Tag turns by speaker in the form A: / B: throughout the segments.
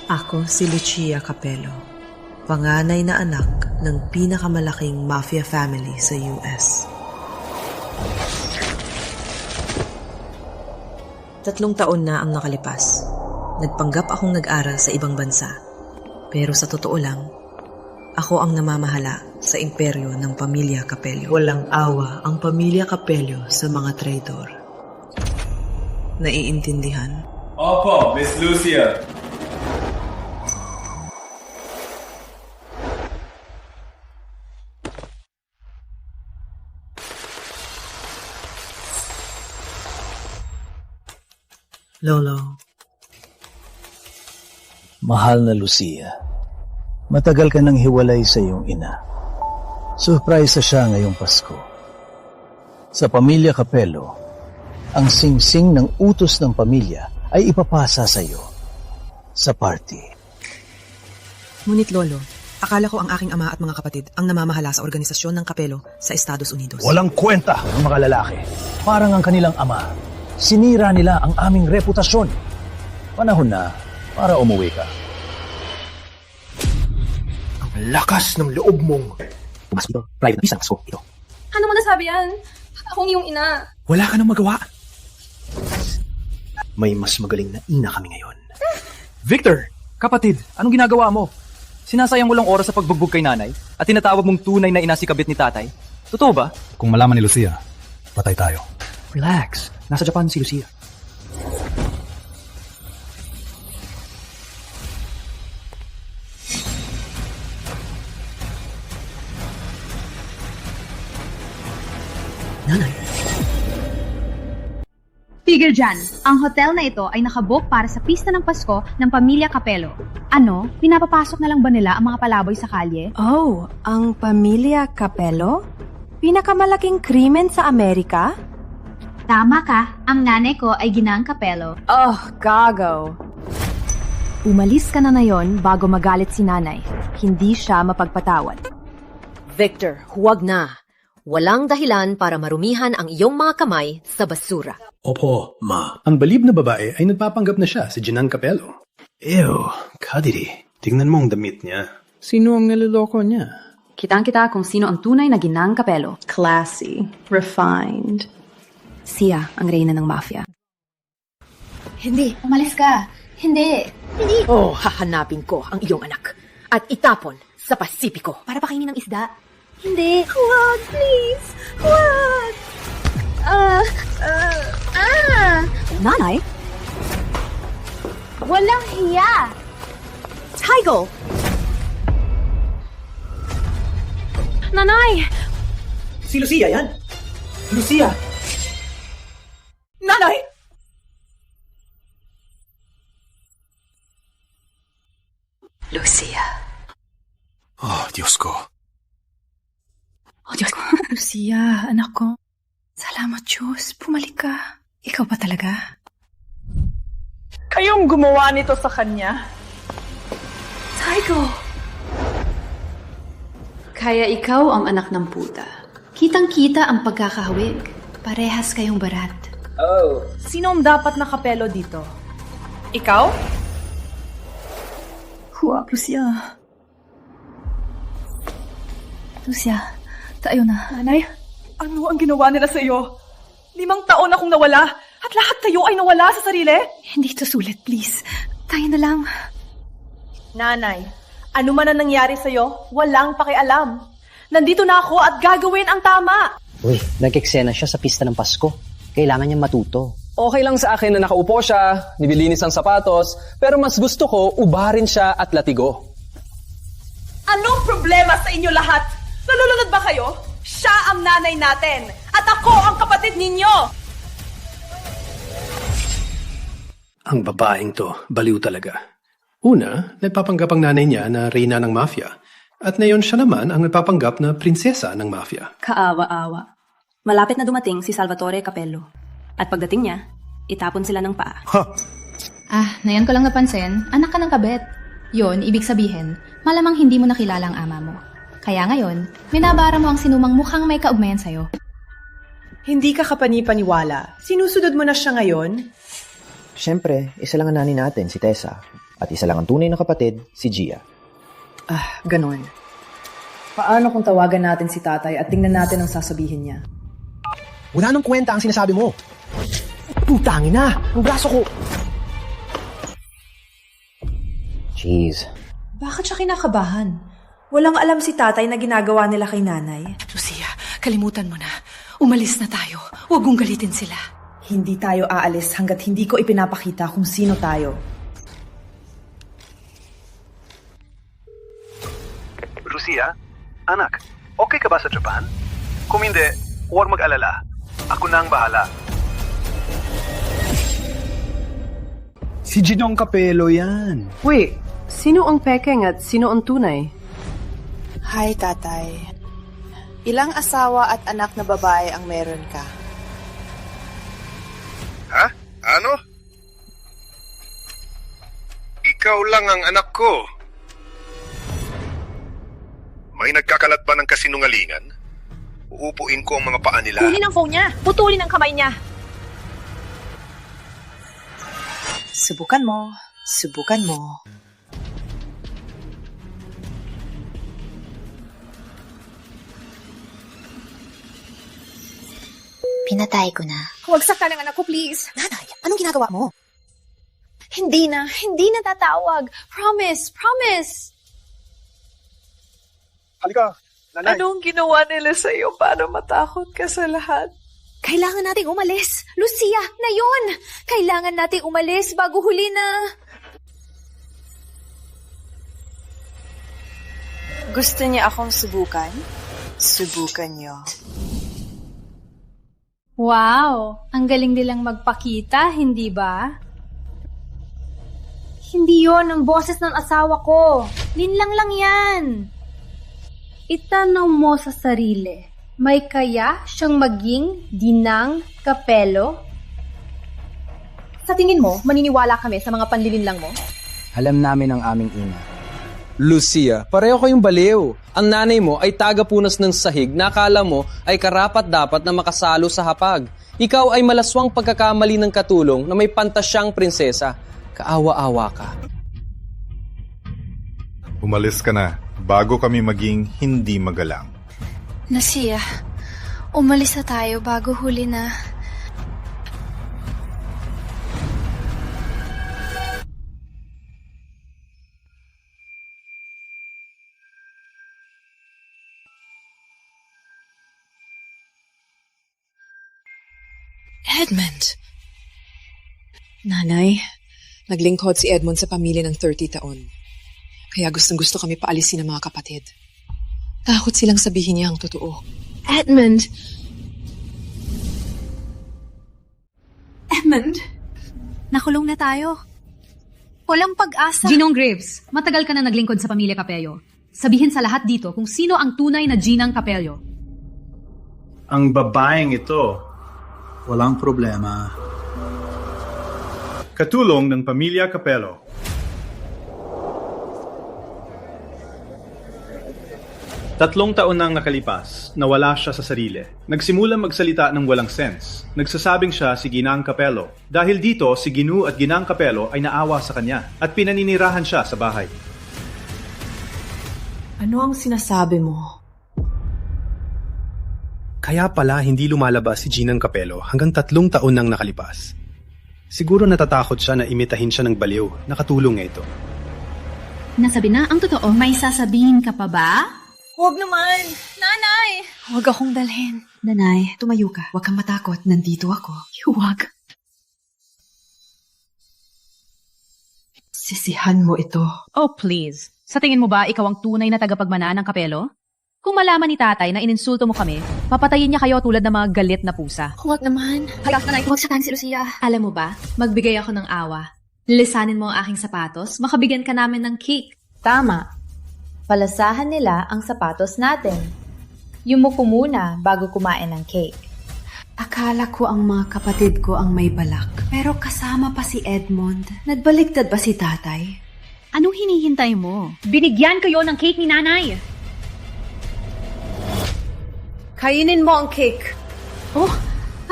A: Ako si Lucia Capello, panganay na anak ng pinakamalaking mafia family sa US. 3 taon na ang nakalipas. Nagpanggap akong nag-aral sa ibang bansa. Pero sa totoo lang, ako ang namamahala sa imperyo ng pamilya Capello. Walang awa ang pamilya Capello sa mga traidor. Naiintindihan?
B: Opo, Miss Lucia.
A: Lolo.
C: Mahal na Lucia, matagal ka nang hiwalay sa iyong ina. Surprise siya ngayong Pasko. Sa pamilya Capello, ang singsing ng utos ng pamilya ay ipapasa sa iyo sa party.
A: Ngunit Lolo, akala ko ang aking ama at mga kapatid ang namamahala sa organisasyon ng Capello sa Estados Unidos.
C: Walang kwenta ang mga lalaki. Parang ang kanilang ama. Sinira nila ang aming reputasyon. Panahon na para umuwi ka.
D: Ang lakas ng loob mong... Pumasok ito. Private na pisang pasko ito.
E: Ano mo nasabi yan? Akong iyong ina.
D: Wala ka nang magawa. May mas magaling na ina kami ngayon.
F: Victor! Kapatid, anong ginagawa mo? Sinasayang mo lang oras sa pagbugbog kay nanay at tinatawag mong tunay na ina si kabit ni tatay? Totoo ba?
C: Kung malaman ni Lucia, patay tayo.
F: Relax. Nasa Japan si Lucia.
A: Nanay.
G: Tigil dyan! Ang hotel na ito ay nakabook para sa pista ng Pasko ng pamilya Capello. Ano? Pinapapasok na lang ba nila ang mga palaboy sa kalye?
H: Oh, ang pamilya Capello? Pinakamalaking krimen sa Amerika?
G: Tama ka, ang nanay ko ay Ginang Capello.
H: Oh, gago. Umalis ka na ngayon bago magalit si nanay. Hindi siya mapagpatawad.
I: Victor, huwag na. Walang dahilan para marumihan ang iyong mga kamay sa basura.
D: Opo, ma. Ang balib na babae ay nagpapanggap na siya si Ginang Capello. Ew, kadiri. Tingnan mo ang damit niya. Sino ang naloloko niya?
G: Kitang-kita kung sino ang tunay na Ginang Capello.
E: Classy. Refined.
H: Siya ang reyna ng mafia.
G: Hindi, umalis ka. Hindi.
I: Oh, hahanapin ko ang iyong anak at itapon sa Pasipiko.
G: Para pa kainin ng isda.
E: Hindi. Huwag, please. Huwag.
H: Nanay?
G: Walang hiya!
H: Tigo!
E: Nanay!
F: Si Lucia yan! Lucia! Nanay!
H: Lucia.
D: Oh, Diyos ko.
H: Oh, Diyos ko. Lucia, anak ko. Salamat, Diyos. Bumalik ka. Ikaw ba talaga?
E: Kayong gumawa nito sa kanya.
H: Tigo!
G: Kaya ikaw ang anak ng puta. Kitang-kita ang pagkakahawig. Parehas kayong barat.
E: Oh. Sino ang dapat na Capello dito? Ikaw?
H: Huwag, Lucia. Lucia, tayo na.
E: Nanay, ano ang ginawa nila sa iyo? 5 taon akong nawala at lahat kayo ay nawala sa sarili?
H: Hindi to sulit, please. Tayo na lang.
E: Nanay, ano man ang nangyari sa iyo, walang pakialam. Nandito na ako at gagawin ang tama.
J: Uy, nag-eksena siya sa pista ng Pasko. Kailangan niyang matuto.
F: Okay lang sa akin na nakaupo siya, nililinis ang sapatos, pero mas gusto ko ubarin siya at latigo.
E: Anong problema sa inyo lahat? Nalulunod ba kayo? Siya ang nanay natin at ako ang kapatid ninyo.
D: Ang babaeng to, baliw talaga. Una, nagpapanggap ang nanay niya na reyna ng mafia. At ngayon siya naman ang nagpapanggap na prinsesa ng mafia.
H: Kaawa-awa. Malapit na dumating si Salvatore Capello. At pagdating niya, itapon sila ng paa.
G: Ngayon ko lang napansin, anak ka ng kabet. Yon, ibig sabihin, malamang hindi mo nakilala ang ama mo. Kaya ngayon, minabara mo ang sinumang mukhang may kaugmayan sa'yo.
E: Hindi ka kapani-paniwala. Sinusunod mo na siya ngayon?
J: Siyempre, isa lang ang nanay natin, si Tessa. At isa lang ang tunay na kapatid, si Gia.
A: Ganon. Paano kung tawagan natin si tatay at tingnan natin ang sasabihin niya?
K: Wala nang kwenta ang sinasabi mo. Putangin na! Ang braso ko!
J: Jeez.
A: Bakit siya kinakabahan? Walang alam si tatay na ginagawa nila kay nanay.
H: Lucia, kalimutan mo na. Umalis na tayo. Huwag mong galitin sila.
A: Hindi tayo aalis hanggat hindi ko ipinapakita kung sino tayo.
L: Lucia, anak, okay ka ba sa Japan? Kung hindi, huwag mag-alala. Ako na ang bahala.
K: Si Ginong Capello yan.
E: Wait, sino ang pekeng at sino ang tunay?
M: Hi, tatay. Ilang asawa at anak na babae ang meron ka?
L: Ha? Ano? Ikaw lang ang anak ko. May nagkakalat ba ng kasinungalingan? Uupuin ko ang mga paa nila.
E: Kunin ang phone niya. Putulin ang kamay niya.
M: Subukan mo. Subukan mo.
N: Pinatay ko na.
E: Huwag saktan ang anak ko, please.
M: Nanay, anong ginagawa mo?
N: Hindi na tatawag. Promise, promise.
L: Halika, nanay.
E: Anong ginawa nila sa'yo para matakot ka sa lahat?
N: Kailangan nating umalis. Lucia, na yun. Kailangan nating umalis bago huli na.
M: Gusto niya akong subukan? Subukan niyo.
G: Wow! Ang galing nilang magpakita, hindi ba? Hindi yon ang boses ng asawa ko. Linlang lang yan. Itanong mo sa sarili, may kaya siyang maging Ginang Capello?
E: Sa tingin mo, maniniwala kami sa mga panlilinlang mo?
K: Alam namin ang aming ina.
O: Lucia, pareho kayong baliw. Ang nanay mo ay taga-punas ng sahig na akala mo ay karapat-dapat na makasalo sa hapag. Ikaw ay malaswang pagkakamali ng katulong na may pantasyang prinsesa. Kaawa-awa ka.
P: Umalis ka na bago kami maging hindi magalang.
N: Lucia, umalis na tayo bago huli na.
A: Edmund! Nanay, naglingkod si Edmund sa pamilya ng 30 taon. Kaya gustong-gusto kami paalisin ng mga kapatid. Takot silang sabihin niya ang totoo.
H: Edmund! Edmund?
G: Nakulong na tayo. Walang pag-asa.
Q: Ginong Graves, matagal ka na naglingkod sa pamilya Capello. Sabihin sa lahat dito kung sino ang tunay na Ginang Capello.
B: Ang babaeng ito,
C: walang problema.
B: katulong ng pamilya Capello. Tatlong taon nang nakalipas, nawala siya sa sarili. Nagsimula magsalita ng walang sense. Nagsasabing siya si Ginang Capello. Dahil dito, si Ginu at Ginang Capello ay naawa sa kanya at pinaninirahan siya sa bahay.
A: Ano ang sinasabi mo?
D: Kaya pala hindi lumalabas si Ginang Capello hanggang 3 taon nang nakalipas. Siguro natatakot siya na imitahin siya ng baliw. Nakatulong nga ito.
Q: Nasabi na ang totoo. May sasabihin ka pa ba?
E: Huwag naman! Nanay!
H: Huwag akong dalhin.
A: Nanay, tumayo ka. Huwag kang matakot. Nandito ako.
H: Huwag.
A: Sisihan mo ito.
Q: Oh, please. Sa tingin mo ba ikaw ang tunay na tagapagmana ng Capello? Kung malaman ni tatay na ininsulto mo kami, papatayin niya kayo tulad ng mga galit na pusa.
N: Huwag naman. Huwag satahan si Lucia.
G: Alam mo ba, magbigay ako ng awa. Lilisanin mo ang aking sapatos, makabigyan ka namin ng cake.
R: Tama. Palasahan nila ang sapatos natin. Yumuko muna bago kumain ng cake.
A: Akala ko ang mga kapatid ko ang may balak. Pero kasama pa si Edmund. Nagbaliktad ba si tatay?
Q: Anong hinihintay mo? Binigyan kayo ng cake ni nanay!
E: Kainin mo ang cake.
Q: Oh,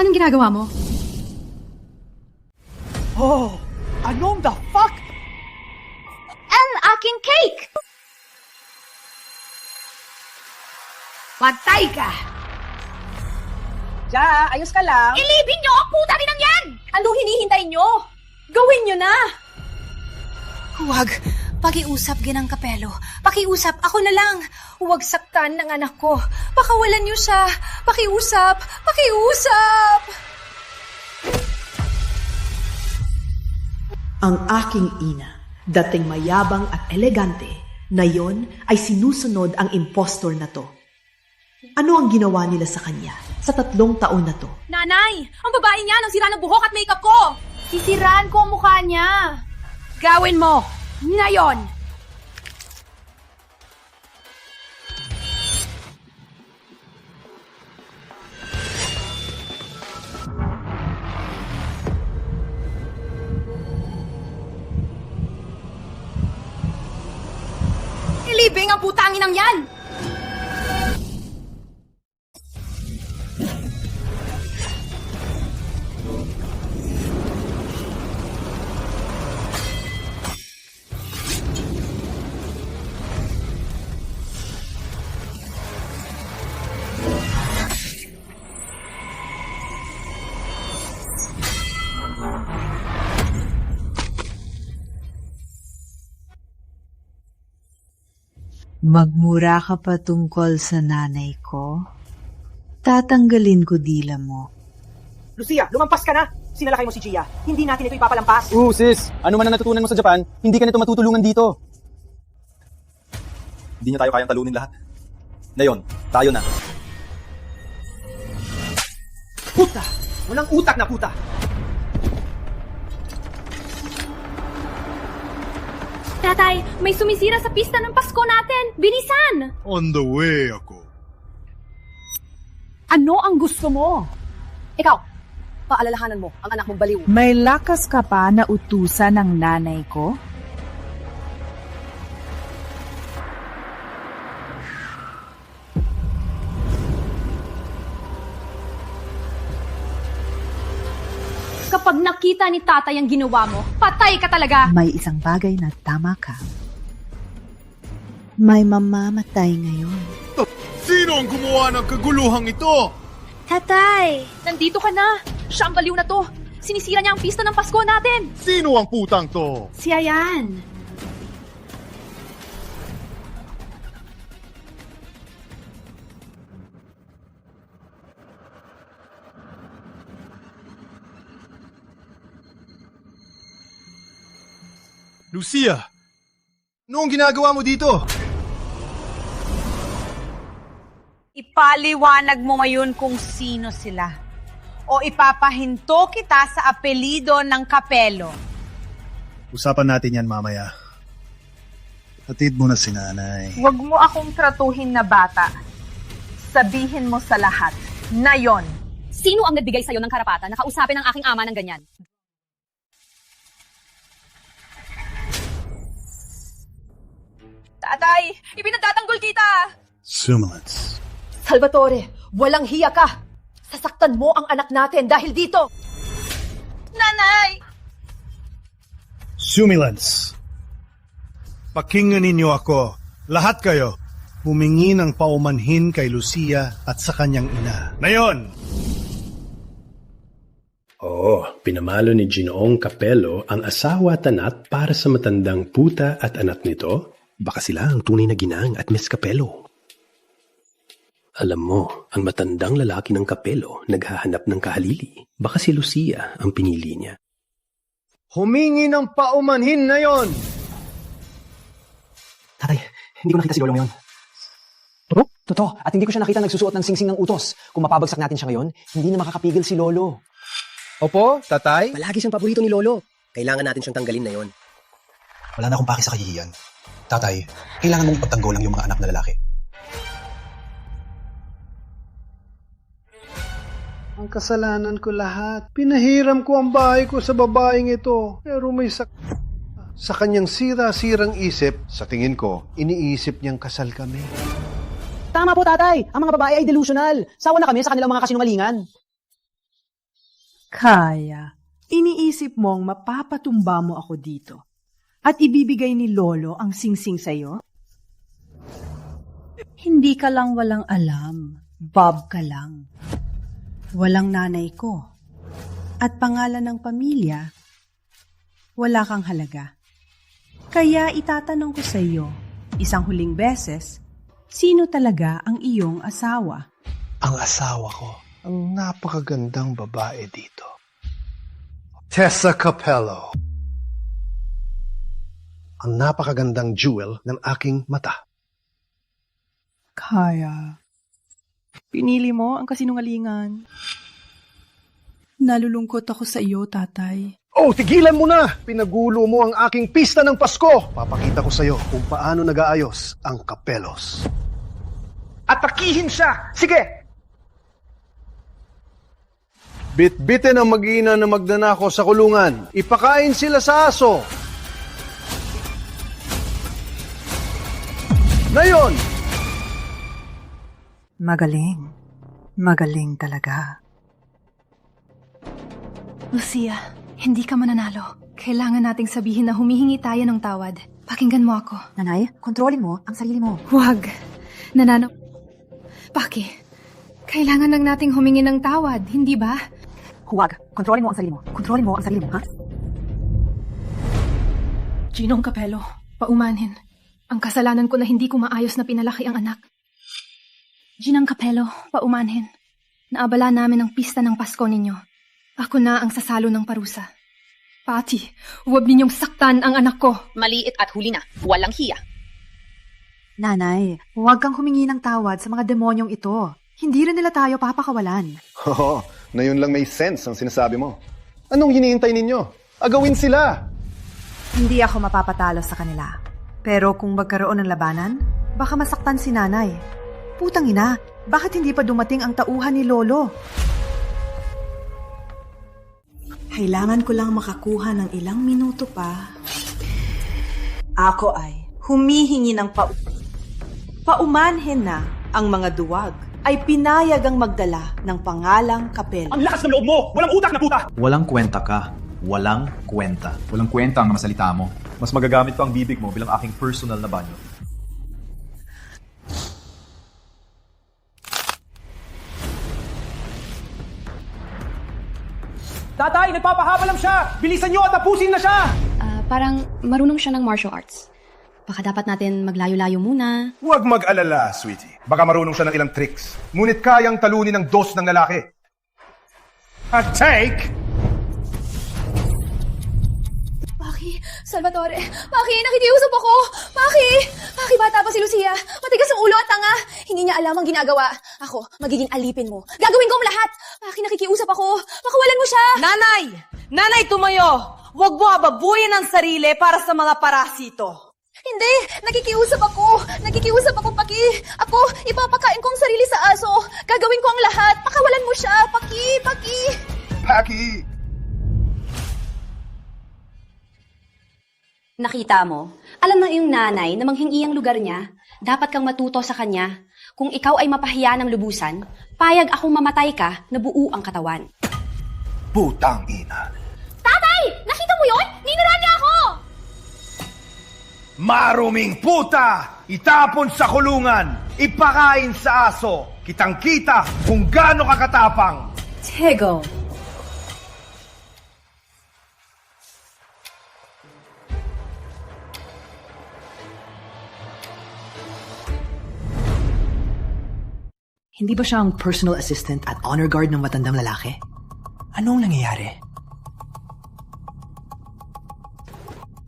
Q: anong ginagawa mo?
K: Oh, anong the fuck?
N: aking cake! Patay ka!
E: Ja, ayos ka lang.
N: Ilibing niyo ang puta rin yan!
E: Anong hinihintay nyo? Gawin nyo na!
N: Huwag. Pakiusap, Ginang Kapelo. Pakiusap, ako na lang. Huwag saktan ng anak ko. Pakawalan niyo siya. Pakiusap. Pakiusap!
S: Ang aking ina, dating mayabang at elegante, na yon ay sinusunod ang impostor na to. Ano ang ginawa nila sa kanya sa 3 taon na to?
E: Nanay! Ang babae niya nang sira ng buhok at makeup ko!
N: Sisiraan ko ang mukha niya.
E: Gawin mo! Ngayon! Ilibing ang putangin ng yan!
T: Magmura ka pa tungkol sa nanay ko? Tatanggalin ko dila mo.
K: Lucia, lumampas ka na! Sinalakay mo si Gia. Hindi natin ito ipapalampas.
F: Sis! Ano man ang natutunan mo sa Japan, hindi ka nito matutulungan dito.
U: Hindi niya tayo kayang talunin lahat. Ngayon, tayo na.
K: Puta! Walang utak na puta!
N: Tatay, may sumisira sa pista ng Pasko natin. Bilisan!
P: On the way ako.
E: Ano ang gusto mo? Ikaw, paalalahanan mo ang anak mong baliw.
T: May lakas ka pa na utusan ng nanay ko?
E: Kapag nakita ni tatay ang ginawa mo, patay ka talaga!
T: May isang bagay na tama ka. May mamamatay ngayon.
P: Sino ang gumawa ng kaguluhang ito?
N: Tatay!
E: Nandito ka na! Siya ang baliw na to! Sinisira niya ang pista ng Pasko natin!
P: Sino ang putang to?
N: Siya yan!
P: Lucia! Ano ang ginagawa mo dito?
V: Ipaliwanag mo ngayon kung sino sila. O ipapahinto kita sa apelido ng Kapelo.
P: Usapan natin yan mamaya. Hatid mo na si nanay.
V: Huwag mo akong tratuhin na bata. Sabihin mo sa lahat na yon.
E: Sino ang nagbigay sa'yo ng karapatan na kausapin ang aking ama ng ganyan? Tatay, ipinagtatanggol kita!
P: Sumilance.
I: Salvatore, walang hiya ka! Sasaktan mo ang anak natin dahil dito!
V: Nanay!
P: Sumilance. Pakinggan ninyo ako. Lahat kayo. Humingi ng paumanhin kay Lucia at sa kanyang ina. Ngayon!
D: Pinamalo ni Ginoong Kapelo ang asawa at anak para sa matandang puta at anak nito. Baka sila ang tunay na ginang at Miss Kapelo. Alam mo, ang matandang lalaki ng Kapelo naghahanap ng kahalili. Baka si Lucia ang pinili niya.
K: Humingi ng paumanhin na yon!
J: Tatay, hindi ko nakita si Lolo ngayon. Totoo, at hindi ko siya nakita nagsusuot ng singsing ng utos. Kung mapabagsak natin siya ngayon, hindi na makakapigil si Lolo.
K: Opo, tatay?
J: Palagi siyang paborito ni Lolo. Kailangan natin siyang tanggalin na yon.
W: Wala na akong paki sa kahihiyan. Tatay, kailangan mong pagtanggol lang yung mga anak na lalaki.
X: Ang kasalanan ko lahat. Pinahiram ko ang bahay ko sa babaeng ito. Pero may sa kanyang sira-sirang isip, sa tingin ko, iniisip niyang kasal kami.
J: Tama po, tatay. Ang mga babae ay delusional. Sawa na kami sa kanilang mga kasinungalingan.
T: Kaya, iniisip mong mapapatumba mo ako dito.
C: At ibibigay ni Lolo ang singsing sa'yo? Hindi ka lang walang alam. Bob ka lang. Walang nanay ko. At pangalan ng pamilya, wala kang halaga. Kaya itatanong ko sa iyo, isang huling beses, sino talaga ang iyong asawa?
X: Ang asawa ko, ang napakagandang babae dito. Tessa Capello. Ang napakagandang jewel ng aking mata.
C: Kaya, pinili mo ang kasinungalingan. Nalulungkot ako sa iyo, tatay.
X: Oh, tigilan mo na! Pinagulo mo ang aking pista ng Pasko! Papakita ko sa iyo kung paano nag-aayos ang Capelos. Atakihin siya! Sige! Bit-bitin ang mag-ina na magnanakaw sa kulungan. Ipakain sila sa aso. Ngayon!
C: Magaling. Magaling talaga.
H: Lucia, hindi ka mananalo. Kailangan nating sabihin na humihingi tayo ng tawad. Pakinggan mo ako.
L: Nanay, kontrolin mo ang sarili mo.
H: Huwag. Paki, kailangan lang nating humingi ng tawad, hindi ba?
L: Huwag. Kontrolin mo ang sarili mo. Kontrolin mo ang sarili mo, ha?
H: Ginong Capello, paumanhin. Ang kasalanan ko na hindi ko maayos na pinalaki ang anak. Ginang Capello, paumanhin. Naabala namin ang pista ng Pasko ninyo. Ako na ang sasalo ng parusa. Pati, huwag ninyong saktan ang anak ko.
I: Maliit at huli na. Walang hiya.
L: Nanay, huwag kang humingi ng tawad sa mga demonyong ito. Hindi rin nila tayo papakawalan.
X: Oo, na yun lang may sense ang sinasabi mo. Anong hinihintay ninyo? Agawin sila!
L: Hindi ako mapapatalo sa kanila. Pero kung magkaroon ng labanan, baka masaktan si nanay. Putang ina, bakit hindi pa dumating ang tauhan ni Lolo?
C: Kailangan ko lang makakuha ng ilang minuto pa. Ako ay humihingi ng paumanhin na ang mga duwag ay pinayag ang magdala ng pangalang Capello.
F: Ang lakas ng loob mo! Walang utak na puta!
U: Walang kwenta ka. Walang kwenta.
F: Walang kwenta ang masalita mo. Mas magagamit pa ang bibig mo bilang aking personal na banyo. Tatay, nagpapahabalam siya! Bilisan niyo at tapusin na siya!
M: Parang marunong siya ng martial arts. Baka dapat natin maglayo-layo muna.
O: Huwag mag-alala, sweetie. Baka marunong siya ng ilang tricks. Ngunit kayang talunin ng dos ng lalaki. At take...
H: Paki, Salvatore. Paki, nakikiusap ako. Paki, bata pa si Lucia. Matigas ang ulo at tanga. Hindi niya alam ang ginagawa. Ako, magiging alipin mo. Gagawin ko ang lahat. Paki, nakikiusap ako. Pakawalan mo siya.
E: Nanay! Nanay, tumayo! Huwag mo ababuyin ang sarili para sa mga parasito.
H: Hindi! Nakikiusap ako! Nakikiusap ako, Paki! Ako, ipapakain ko ang sarili sa aso! Gagawin ko ang lahat! Pakawalan mo siya! Paki! Paki!
O: Paki!
M: Nakita mo? Alam ng iyong nanay na manghingi ang lugar niya. Dapat kang matuto sa kanya. Kung ikaw ay mapahiya ng lubusan, payag akong mamatay ka na buo ang katawan.
O: Putang ina!
H: Tatay! Nakita mo yon? Ninira niya ako!
O: Maruming puta! Itapon sa kulungan! Ipakain sa aso! Kitang-kita kung gaano kakatapang!
H: Tego!
J: Hindi ba siya ang personal assistant at honor guard ng matandang lalaki? Anong nangyayari?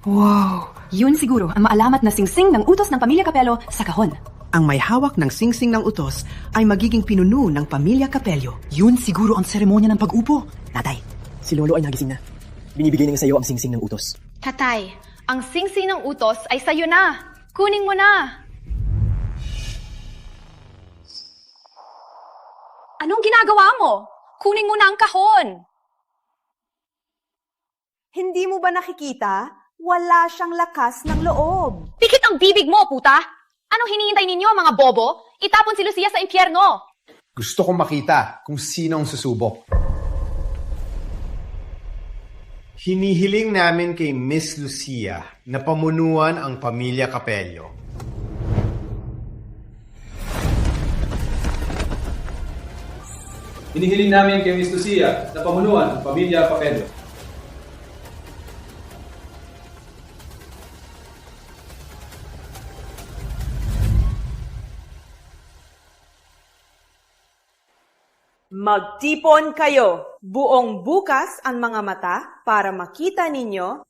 H: Wow! Yun siguro ang maalamat na singsing ng utos ng Pamilya Capello sa kahon.
J: Ang may hawak ng singsing ng utos ay magiging pinuno ng Pamilya Capello. Yun siguro ang seremonya ng pag-upo. Tatay, si Lolo ay nagising na. Binibigay niya sa iyo ang singsing ng utos.
G: Tatay, ang singsing ng utos ay sa'yo na. Kunin mo na. Anong ginagawa mo? Kunin mo na ang kahon.
C: Hindi mo ba nakikita? Wala siyang lakas ng loob.
G: Pikit ang bibig mo, puta! Anong hinihintay ninyo, mga bobo? Itapon si Lucia sa impyerno.
W: Gusto kong makita kung sino ang susubok.
A: Hinihiling namin kay Miss Lucia na pamunuan ang pamilya Capello.
B: Hinihiling namin kay Miss Lucia na pamunuan ang pamilya Capello.
E: Magtipon kayo. Buong bukas ang mga mata para makita ninyo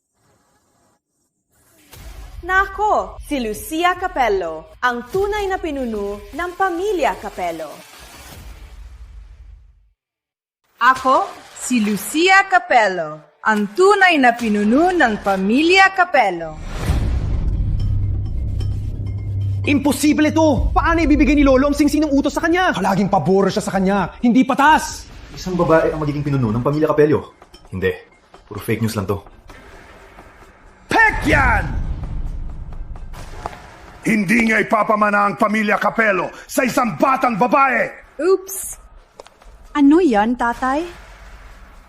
E: na ako, si Lucia Capello, ang tunay na pinuno ng pamilya Capello.
Q: Ako, si Lucia Capello, ang tunay na pinuno ng pamilya Capello.
K: Imposible to! Paano ibibigay ni Lolo ang singsing ng utos sa kanya? Palaging pabor siya sa kanya. Hindi patas!
U: Isang babae ang magiging pinuno ng pamilya Capello. Hindi. Puro fake news lang to.
O: Pek yan! Hindi niya ipapamana ang pamilya Capello sa isang batang babae!
R: Oops! Ano yan, tatay?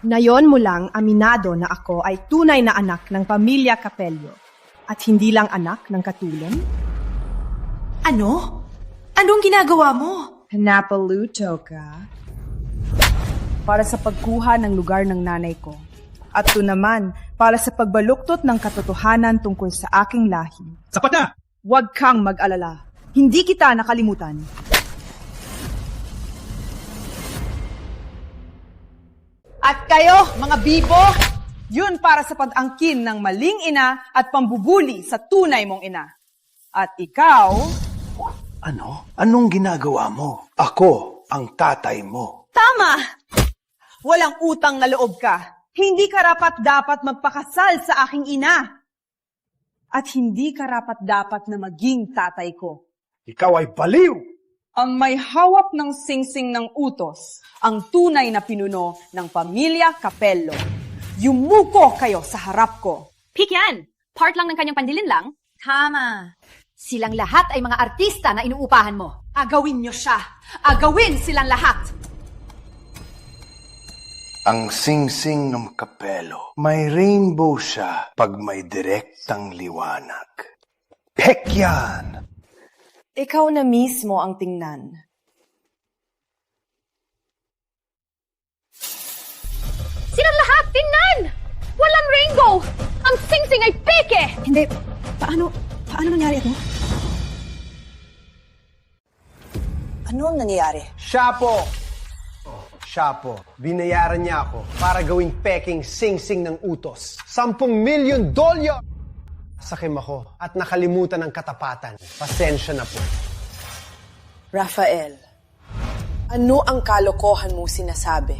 R: Ngayon mo lang aminado na ako ay tunay na anak ng pamilya Capello at hindi lang anak ng katulong?
N: Ano? Anong ginagawa mo?
R: Napaluto ka? Para sa pagkuha ng lugar ng nanay ko. At ito naman, para sa pagbaluktot ng katotohanan tungkol sa aking lahi.
K: Sapat na!
R: Huwag kang mag-alala. Hindi kita nakalimutan.
Q: At kayo, mga bibo, yun para sa pag-angkin ng maling ina at pambubuli sa tunay mong ina. At ikaw...
X: Ano? Anong ginagawa mo? Ako ang tatay mo.
Q: Tama! Walang utang na loob ka. Hindi karapat-dapat magpakasal sa aking ina. At hindi karapat-dapat na maging tatay ko.
X: Ikaw ay baliw!
Q: Ang may hawak ng singsing ng utos, ang tunay na pinuno ng pamilya Capello. Yumuko kayo sa harap ko.
I: Pik yan! Part lang ng kanyang pandilin lang? Tama. Silang lahat ay mga artista na inuupahan mo.
E: Agawin niyo siya. Agawin silang lahat.
X: Ang singsing ng Capello. May rainbow siya pag may direktang liwanag. Pek yan!
Q: Ikaw na mismo ang tingnan.
I: Silang lahat, tingnan! Walang rainbow! Ang singsing ay peke!
R: Hindi. Paano nangyari ito? Ano ang nangyari?
X: Siya po! Binayaran niya ako para gawing peking singsing ng utos. $10 million! Sakim ako at nakalimutan ang katapatan. Pasensya na po.
Q: Rafael, ano ang kalokohan mo sinasabi?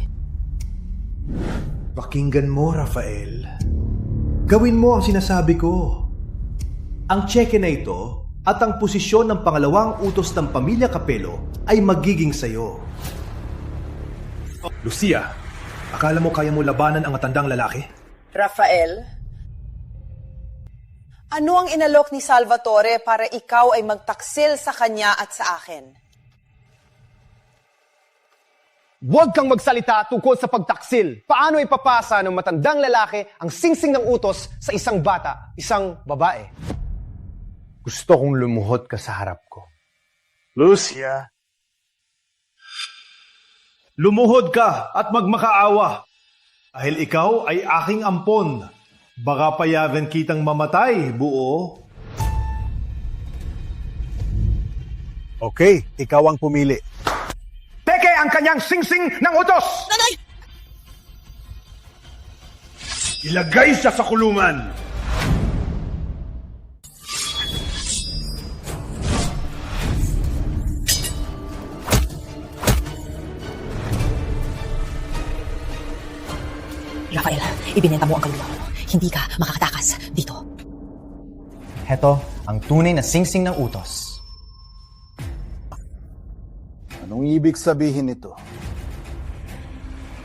U: Pakinggan mo, Rafael. Gawin mo ang sinasabi ko. Ang tseke na ito at ang posisyon ng pangalawang utos ng pamilya Capello ay magiging sayo. Lucia, akala mo kaya mo labanan ang matandang lalaki?
Q: Rafael, ano ang inalok ni Salvatore para ikaw ay magtaksil sa kanya at sa akin?
X: Huwag kang magsalita tungkol sa pagtaksil. Paano ipapasa ng matandang lalaki ang singsing ng utos sa isang bata, isang babae? Gusto kong lumuhod ka sa harap ko.
P: Lucia. Lumuhod ka at magmakaawa. Dahil ikaw ay aking ampon. Baka payagan kitang mamatay, buo. Okay, ikaw ang pumili.
O: Peke ang kanyang singsing ng utos!
Q: Nanay!
O: Ilagay siya sa kulungan!
J: Rafael, ibinenta mo ang kaluluwa mo. Hindi ka makakatakas dito.
U: Heto ang tunay na singsing ng utos.
Y: Anong ibig sabihin nito?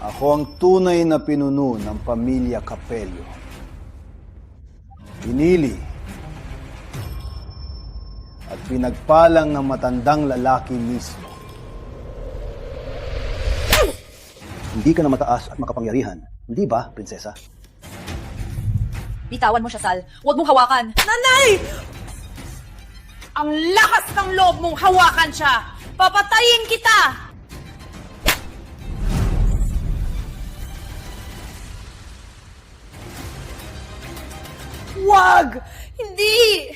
Y: Ako ang tunay na pinuno ng pamilya Capello. Pinili at pinagpalang ng matandang lalaki mismo. Hindi ka na mataas at makapangyarihan. Hindi ba, prinsesa?
E: Bitawan mo siya, Sal. Huwag mong hawakan. Nanay! Ang lakas ng loob mong hawakan siya! Papatayin kita! Wag! Hindi!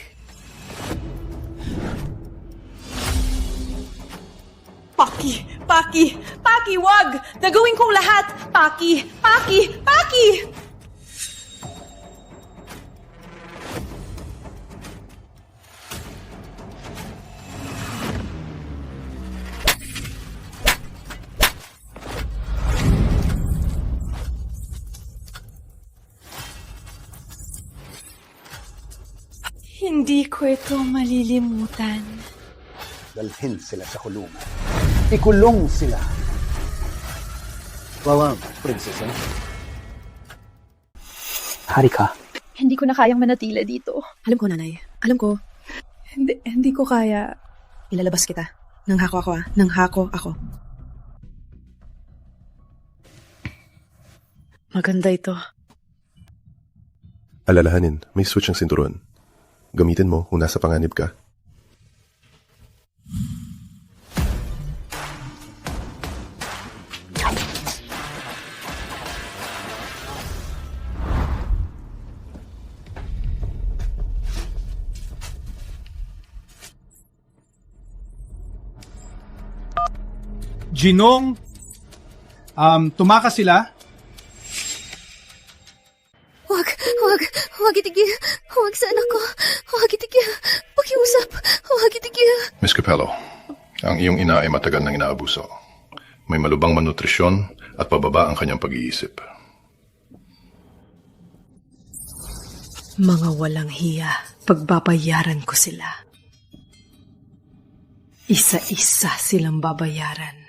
E: Paki, wag! Gagawin kong lahat! Paki! Hindi ko ito malilimutan.
Y: Dalhin sila sa kulungan. Ikulong sila. Wawang, prinsesa.
J: Hari ka.
H: Hindi ko na kayang manatila dito.
R: Alam ko, nanay. Alam ko. Hindi ko kaya. Ilalabas kita. Nanghako ako, Nanghako ako. Maganda ito.
D: Alalahanin, may switch ang sinturon. Gamitin mo kung nasa panganib ka.
K: Ginong, tumakas sila.
N: Huwag itigil. Huwag sa anak ko. Huwag itigil. Pakiusap. Huwag itigil.
D: Miss Capello, ang iyong ina ay matagal nang inaabuso. May malubang malnutrisyon at pababa ang kanyang pag-iisip.
R: Mga walang hiya. Pagbabayaran ko sila. Isa-isa silang babayaran.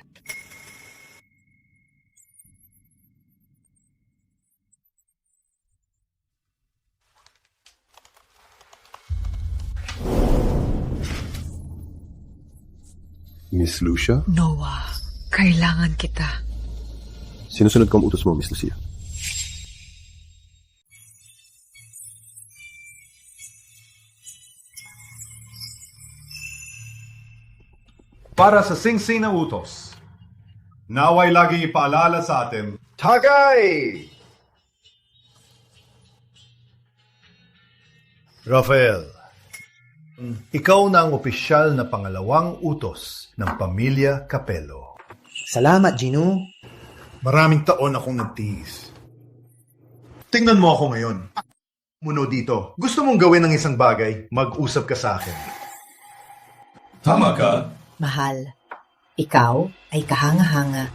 D: Miss Lucia?
R: Noah, kailangan kita.
D: Sinusunod ko ang utos mo, Miss Lucia.
L: Para sa singsing na utos, naway laging ipaalala sa atin,
X: Tagay! Rafael, ikaw na ang opisyal na pangalawang utos ng pamilya Capello.
J: Salamat, Gino.
X: Maraming taon akong nagtiis. Tingnan mo ako ngayon. Muno dito. Gusto mong gawin ng isang bagay, mag-usap ka sa akin.
L: Tama ka.
S: Mahal, ikaw ay kahanga-hanga.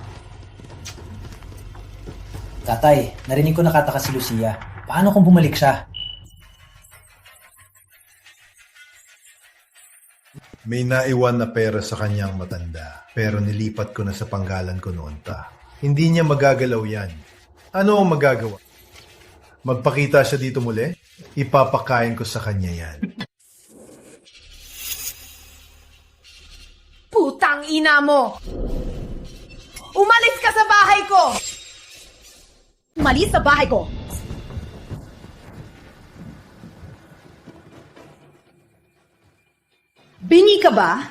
J: Tatay, narinig ko nakatakas si Lucia. Paano kung bumalik siya?
X: May naiwan na pera sa kanyang matanda, pero nilipat ko na sa panggalan ko noon pa. Hindi niya magagalaw yan. Ano ang magagawa? Magpakita siya dito muli? Ipapakain ko sa kanya yan.
E: Putang ina mo! Umalis ka sa bahay ko! Umalis sa bahay ko! Bingi ka ba?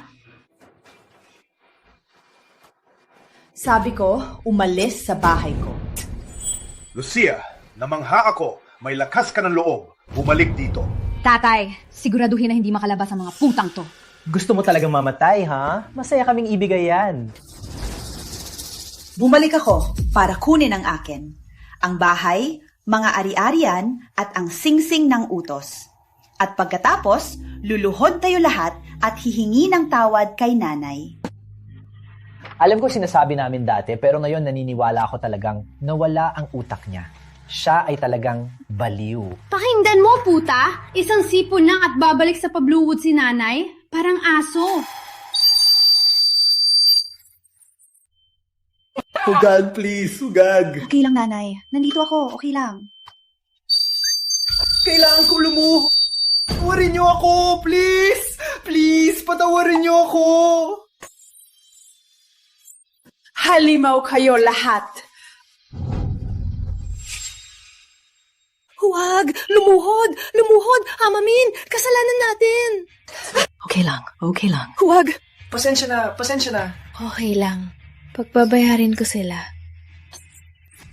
E: Sabi ko, umalis sa bahay ko.
O: Lucia, namangha ako. May lakas ka ng loob. Bumalik dito.
M: Tatay, siguraduhin na hindi makalabas ang mga putang to.
J: Gusto mo talagang mamatay, ha? Masaya kaming ibigay yan.
E: Bumalik ako para kunin ang akin. Ang bahay, mga ari-arian at ang singsing ng utos. At pagkatapos, luluhod tayo lahat at hihingi ng tawad kay nanay.
J: Alam ko sinasabi namin dati, pero ngayon naniniwala ako talagang nawala ang utak niya. Siya ay talagang baliw.
M: Pakinggan mo, puta! Isang sipon lang at babalik sa pabluwod si nanay? Parang aso.
X: Hugag, please. Hugag.
E: Okay lang, nanay. Nandito ako. Okay lang.
X: Kailangan ko lumuho. Patawarin niyo ako, please! Please, patawarin niyo ako!
E: Halimaw kayo lahat.
N: Huwag! Lumuhod! Lumuhod! Hamamin! Kasalanan natin!
I: Okay lang.
N: Huwag!
J: Pasensya na.
N: Okay lang. Pagbabayarin ko sila.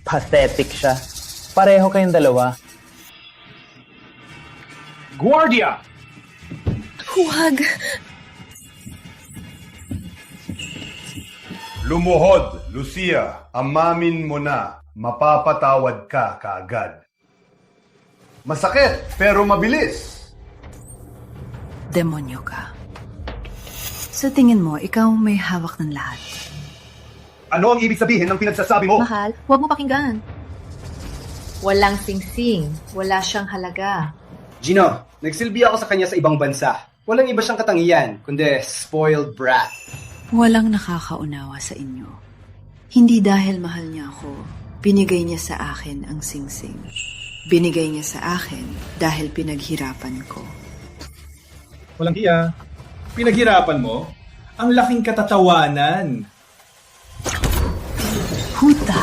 J: Pathetic siya. Pareho kayong dalawa.
O: Guardia!
N: Huwag!
L: Lumuhod, Lucia. Amamin mo na. Mapapatawad ka kaagad. Masakit, pero mabilis.
C: Demonyo ka. Sa tingin mo, ikaw may hawak ng lahat.
K: Ano ang ibig sabihin ng pinagsasabi mo?
I: Mahal, huwag mo pakinggan. Walang singsing. Wala siyang halaga.
J: Gino, nagsilbi ako sa kanya sa ibang bansa. Walang iba siyang katangian, kundi spoiled brat.
C: Walang nakakaunawa sa inyo. Hindi dahil mahal niya ako, binigay niya sa akin ang singsing. Binigay niya sa akin dahil pinaghirapan ko.
B: Walang hiya. Pinaghirapan mo? Ang laking katatawanan.
C: Huta!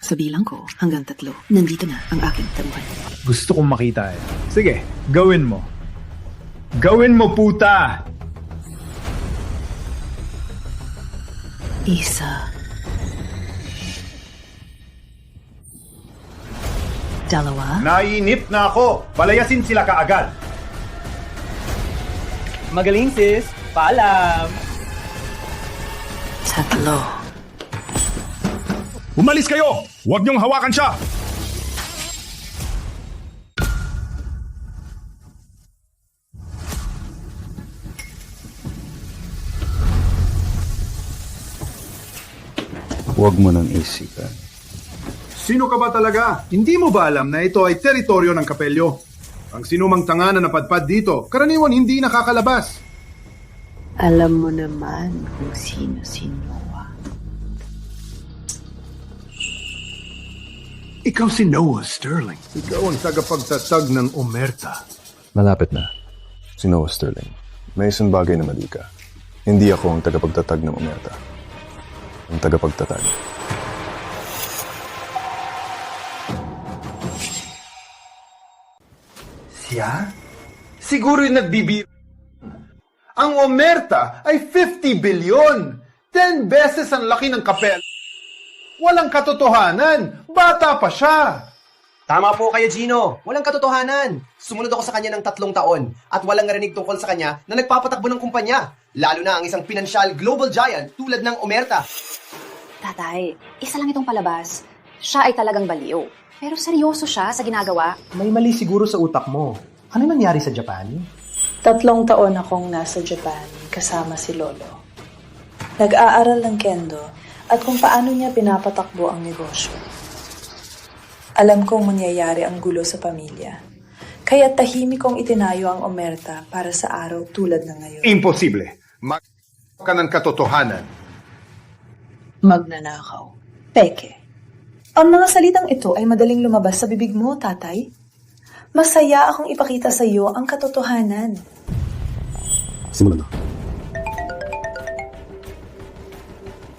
C: Sa bilang ko, hanggang 3, nandito na ang aking tabuhan.
B: Gusto kong makita eh. Sige, gawin mo. Gawin mo, puta!
C: Isa. 2.
L: Nainip na ako. Palayasin sila kaagad.
J: Magaling sis. Paalam.
C: 3.
P: Umalis kayo! Huwag niyong hawakan siya!
F: Huwag mo nang isipan.
L: Sino ka ba talaga? Hindi mo ba alam na ito ay teritoryo ng Kapelyo? Ang sinumang tanga na napadpad dito, karaniwan hindi nakakalabas.
C: Alam mo naman kung sino si Noah.
L: Ikaw si Noah Sterling. Ikaw ang tagapagtatag ng Omerta.
F: Malapit na. Si Noah Sterling. May isang bagay na mali ka. Hindi ako ang tagapagtatag ng Omerta. Ang tagapagtatag.
U: Siya? Siguro yung nagbibiro. Ang Omerta ay 50 bilyon. 10 beses ang laki ng Kapel. Walang katotohanan. Bata pa siya.
J: Tama po kayo, Gino. Walang katotohanan. Sumunod ako sa kanya ng 3 taon at walang narinig tungkol sa kanya na nagpapatakbo ng kumpanya. Lalo na ang isang pinansyal global giant tulad ng Omerta.
M: Tatay, isa lang itong palabas. Siya ay talagang baliw. Pero seryoso siya sa ginagawa.
U: May mali siguro sa utak mo. Ano nangyari sa Japan?
G: 3 taon akong nasa Japan kasama si Lolo. Nag-aaral ng kendo at kung paano niya pinapatakbo ang negosyo. Alam kong mangyayari ang gulo sa pamilya. Kaya tahimik kong itinayo ang Omerta para sa araw tulad ng ngayon.
U: Imposible. Ka ng katotohanan.
G: Magnanakaw. Peke. Ang mga salitang ito ay madaling lumabas sa bibig mo, tatay. Masaya akong ipakita sa iyo ang katotohanan.
F: Simulan na.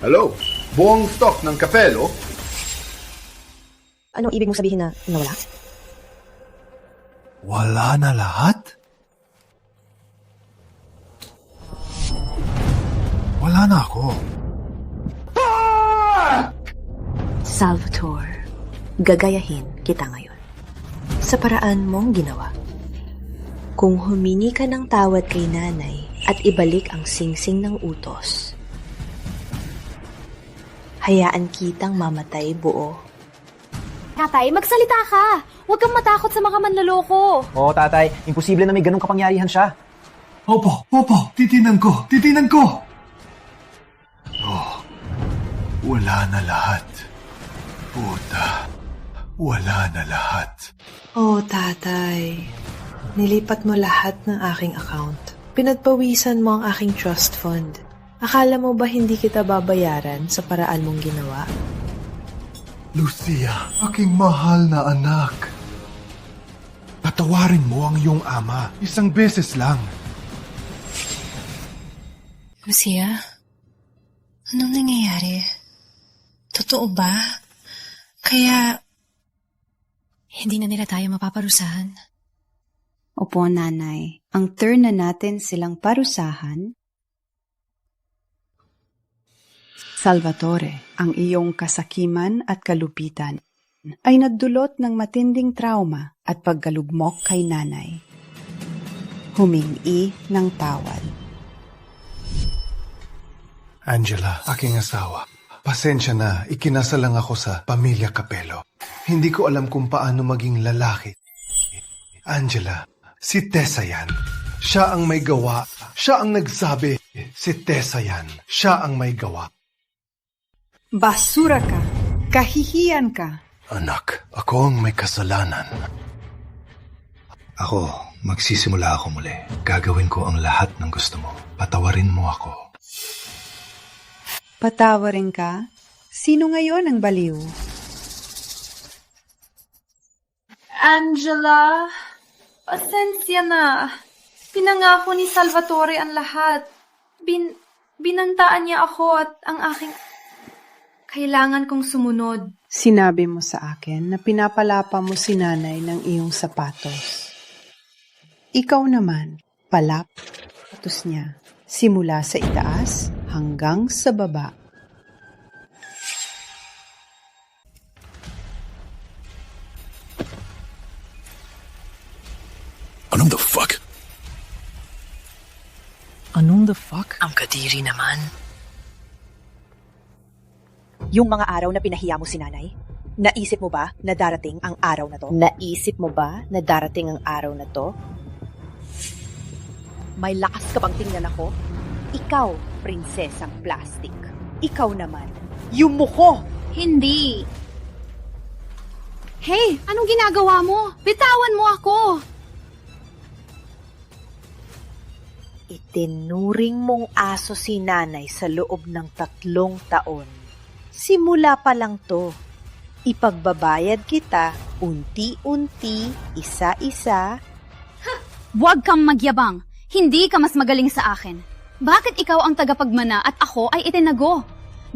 U: Hello? Buong stock ng Kapelo?
I: Anong ibig mo sabihin na nawala?
U: Wala na lahat? Wala na ako.
I: Salvatore, gagayahin kita ngayon. Sa paraan mong ginawa. Kung humingi ka ng tawad kay nanay at ibalik ang singsing ng utos, hayaan kitang mamatay buo.
M: Tatay, magsalita ka! Huwag kang matakot sa mga manloloko.
J: Oo, tatay. Imposible na may ganong kapangyarihan siya.
U: Opo. Titinan ko. Oh, wala na lahat. Puta, wala na lahat.
G: Oh, tatay. Nilipat mo lahat ng aking account. Pinagpawisan mo ang aking trust fund. Akala mo ba hindi kita babayaran sa paraan mong ginawa?
U: Lucia, aking mahal na anak. Patawarin mo ang iyong ama. 1 beses lang.
N: Lucia, anong nangyayari? Totoo ba? Kaya, hindi na nila tayo mapaparusahan?
E: Opo, Nanay. Ang turn na natin silang parusahan.
C: Salvatore, ang iyong kasakiman at kalupitan ay nagdulot ng matinding trauma at pagkalugmok kay Nanay. Humingi ng tawad.
A: Angela, aking asawa. Pasensya na, ikinasal lang ako sa pamilya Capello. Hindi ko alam kung paano maging lalaki. Angela, si Tessa yan. Siya ang may gawa. Siya ang nagsabi. Si Tessa yan. Siya ang may gawa.
C: Basura ka! Kahihiyan ka!
A: Anak, ako ang may kasalanan.
Q: Ako, magsisimula ako muli. Gagawin ko ang lahat ng gusto mo. Patawarin mo ako.
C: Patawarin ka? Sino ngayon ang baliw?
H: Angela, pasensya na. Pinangako ni Salvatore ang lahat. Binantaan niya ako at ang aking... Kailangan kong sumunod.
C: Sinabi mo sa akin na pinapalapa mo si Nanay ng iyong sapatos. Ikaw naman, palap sapatos niya, simula sa itaas hanggang sa baba.
Q: Anong the fuck?
J: Anong the fuck?
S: Ang kadiri naman.
I: Yung mga araw na pinahiya mo si Nanay, naisip mo ba na darating ang araw na to? Naisip mo ba na darating ang araw na to? May lakas ka bang tingnan ako? Ikaw, prinsesang plastic. Ikaw naman, yung mukho!
H: Hindi. Hey, anong ginagawa mo? Bitawan mo ako!
I: Itinuring mong aso si Nanay sa loob ng 3 taon. Simula pa lang to. Ipagbabayad kita unti-unti, isa-isa.
M: Huwag kang magyabang. Hindi ka mas magaling sa akin. Bakit ikaw ang tagapagmana at ako ay itinago?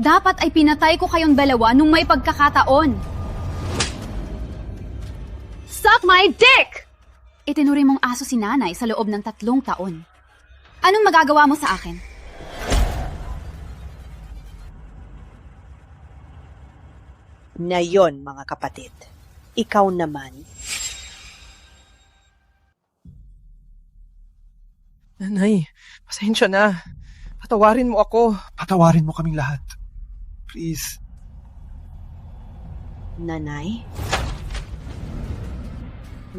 M: Dapat ay pinatay ko kayong dalawa nung may pagkakataon. Suck my dick! Itinuring mong aso si Nanay sa loob ng 3 taon. Anong magagawa mo sa akin?
I: Ngayon, mga kapatid, ikaw naman.
J: Nanay, pasensya na. Patawarin mo ako.
K: Patawarin mo kaming lahat. Please.
C: Nanay?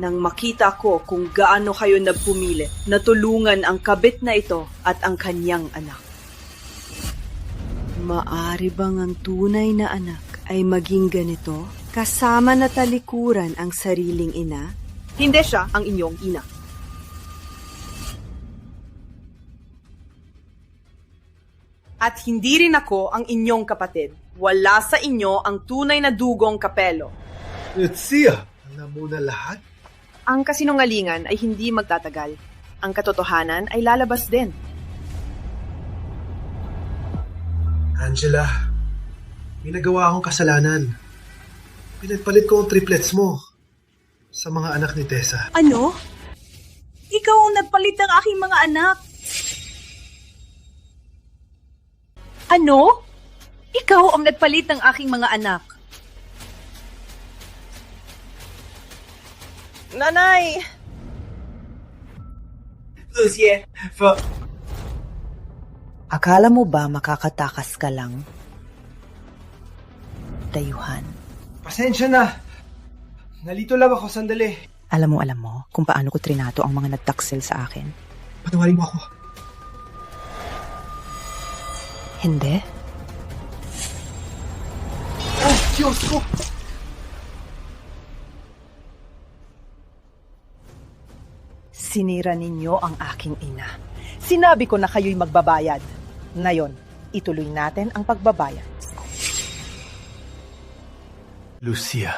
C: Nang makita ko kung gaano kayo nagpumilit na tulungan ang kabit na ito at ang kanyang anak. Maari bang ang tunay na anak ay maging ganito, kasama na talikuran ang sariling ina?
R: Hindi siya ang inyong ina. At hindi rin ako ang inyong kapatid. Wala sa inyo ang tunay na dugong Capello.
A: Lucia, alam mo na lahat?
R: Ang kasinungalingan ay hindi magtatagal. Ang katotohanan ay lalabas din.
A: Angela, may nagawa akong kasalanan. Pinagpalit ko ang triplets mo sa mga anak ni Tessa.
E: Ano? Ikaw ang nagpalit ng aking mga anak.
I: Ano? Ikaw ang nagpalit ng aking mga anak.
R: Nanay!
J: Lucia,
I: Akala mo ba makakatakas ka lang? Dayuhan.
K: Pasensya na. Nalito lang ako sandali.
I: Alam mo kung paano ko trinato ang mga nagtaksil sa akin.
K: Patawarin mo ako.
I: Hindi.
K: Oh, Diyos ko!
R: Sinira ninyo ang aking ina. Sinabi ko na kayo'y magbabayad. Ngayon, ituloy natin ang pagbabayad.
A: Lucia,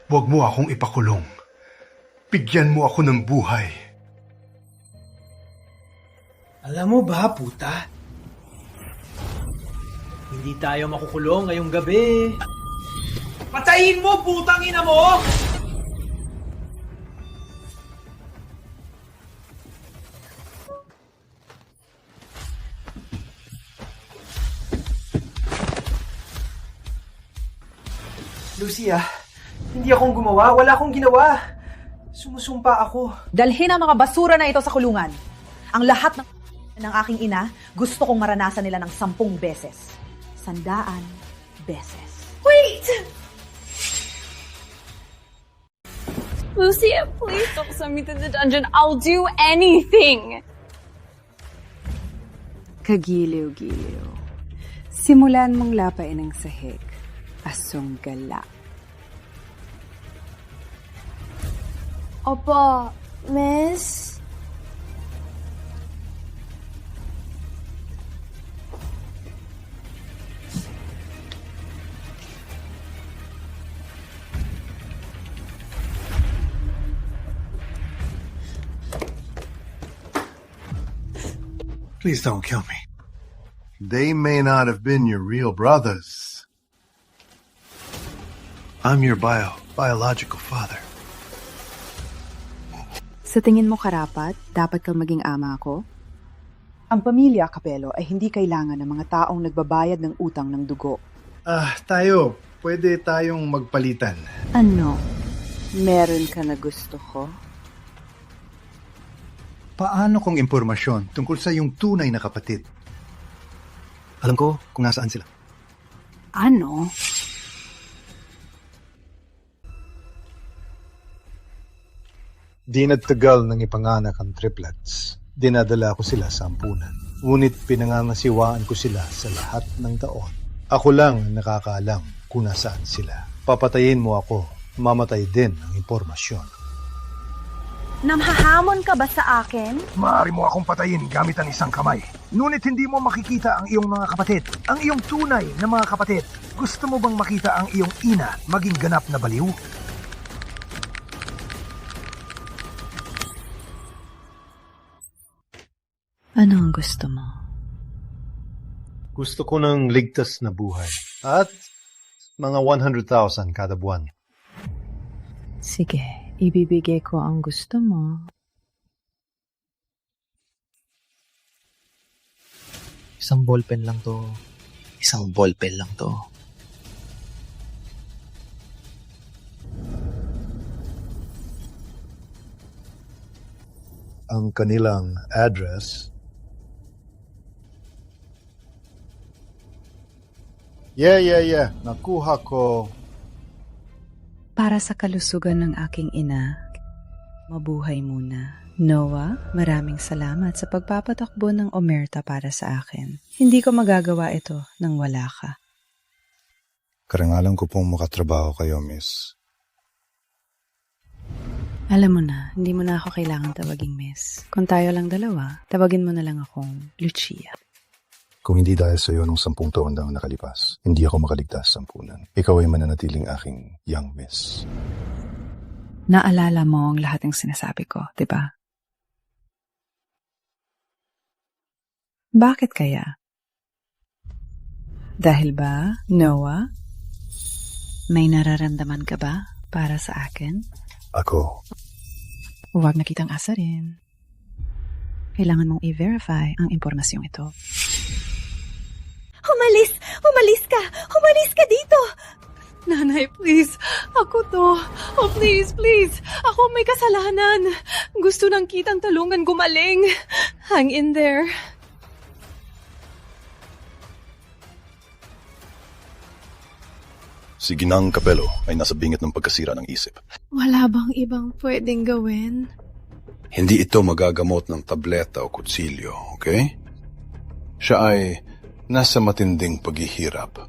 A: huwag mo akong ipakulong. Bigyan mo ako ng buhay.
K: Alam mo ba, puta?
J: Hindi tayo makukulong ngayong gabi.
O: Patayin mo, putang ina mo!
J: Lucia, hindi akong gumawa. Wala akong ginawa. Sumusumpa ako.
E: Dalhin ang mga basura na ito sa kulungan. Ang lahat ng aking ina, gusto kong maranasan nila ng 10 beses. 100 beses.
M: Wait! Lucia, please don't send me to the dungeon. I'll do anything!
C: Kagiliw-giliw. Simulan mong lapain ang sahig. Asong gala.
M: Opo, miss?
P: Please don't kill me.
A: They may not have been your real brothers. I'm your biological father.
C: Sa tingin mo karapat, dapat kang maging ama ko?
D: Ang pamilya, Capello, ay hindi kailangan ng mga taong nagbabayad ng utang ng dugo.
P: Tayo, pwede tayong magpalitan.
C: Ano? Meron ka na gusto ko?
Q: Paano kung impormasyon tungkol sa iyong tunay na kapatid? Alam ko kung nasaan sila.
C: Ano?
A: Di nagtagal nang ipanganak ang triplets. Dinadala ko sila sa ampunan. Ngunit pinangangasiwaan ko sila sa lahat ng taon. Ako lang ang nakakaalam kung nasaan sila. Papatayin mo ako, mamatay din ang impormasyon.
M: Namhahamon ka ba sa akin?
O: Maaari mo akong patayin gamit ang isang kamay. Ngunit hindi mo makikita ang iyong mga kapatid. Ang iyong tunay na mga kapatid. Gusto mo bang makita ang iyong ina maging ganap na baliw?
C: Ano ang gusto mo?
A: Gusto ko ng ligtas na buhay. At mga 100,000 kada buwan.
C: Sige, ibibigay ko ang gusto mo.
J: Isang ballpen lang to. Isang ballpen lang to.
A: Ang kanilang address. Yeah. Nakuha ko.
C: Para sa kalusugan ng aking ina, mabuhay muna. Noah, maraming salamat sa pagpapatakbo ng Omerta para sa akin. Hindi ko magagawa ito nang wala ka.
F: Karangalan ko pong makatrabaho kayo, miss.
C: Alam mo na, hindi mo na ako kailangan tawaging miss. Kung tayo lang dalawa, tawagin mo na lang akong Lucia.
F: Kung hindi dahil sa iyo nung 10 taon na nakalipas, hindi ako makaligtas sa ampunan. Ikaw ay mananatiling aking young miss.
C: Naalala mo ang lahat ng sinasabi ko, di ba? Bakit kaya? Dahil ba, Noah, may nararamdaman ka ba para sa akin?
F: Ako.
C: Huwag na kitang asarin. Kailangan mong i-verify ang impormasyong ito.
N: Umalis ka! Umalis ka dito!
R: Nanay, please. Ako to. Oh, please. Ako may kasalanan. Gusto ng kitang talungan gumaling. Hang in there.
F: Si Ginang Capello ay nasa bingit ng pagkasira ng isip.
R: Wala bang ibang pwedeng gawin?
F: Hindi ito magagamot ng tableta o kutsilyo, okay? Siya ay nasa matinding paghihirap.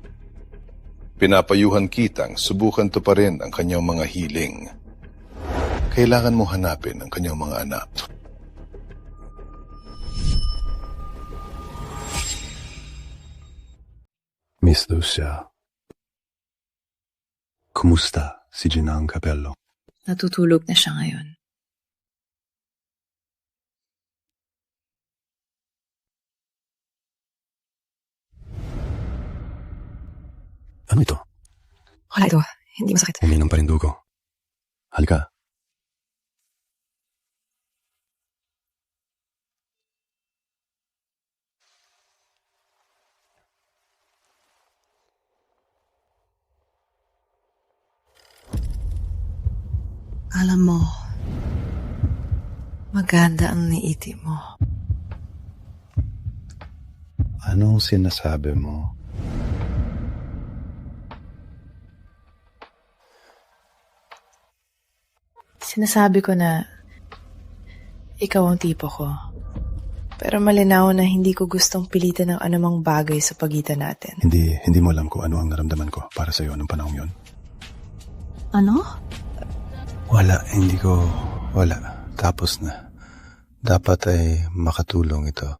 F: Pinapayuhan kitang subukan to pa rin ang kanyang mga hiling. Kailangan mo hanapin ang kanyang mga anak. Miss Lucia, kumusta si Ginang Capello?
C: Natutulog na siya ngayon.
Q: Ano ito?
J: Wala ito. Hindi masakit.
Q: Uminom pa rin dugo. Halika.
I: Alam mo, maganda ang niiti mo.
F: Anong sinasabi mo?
G: Sinasabi ko na ikaw ang tipo ko. Pero malinaw na hindi ko gustong pilitan ng anumang bagay sa pagitan natin.
Q: Hindi mo alam kung ano ang naramdaman ko para sa'yo nung panahon yun.
G: Ano?
F: Wala. Tapos na. Dapat ay makatulong ito.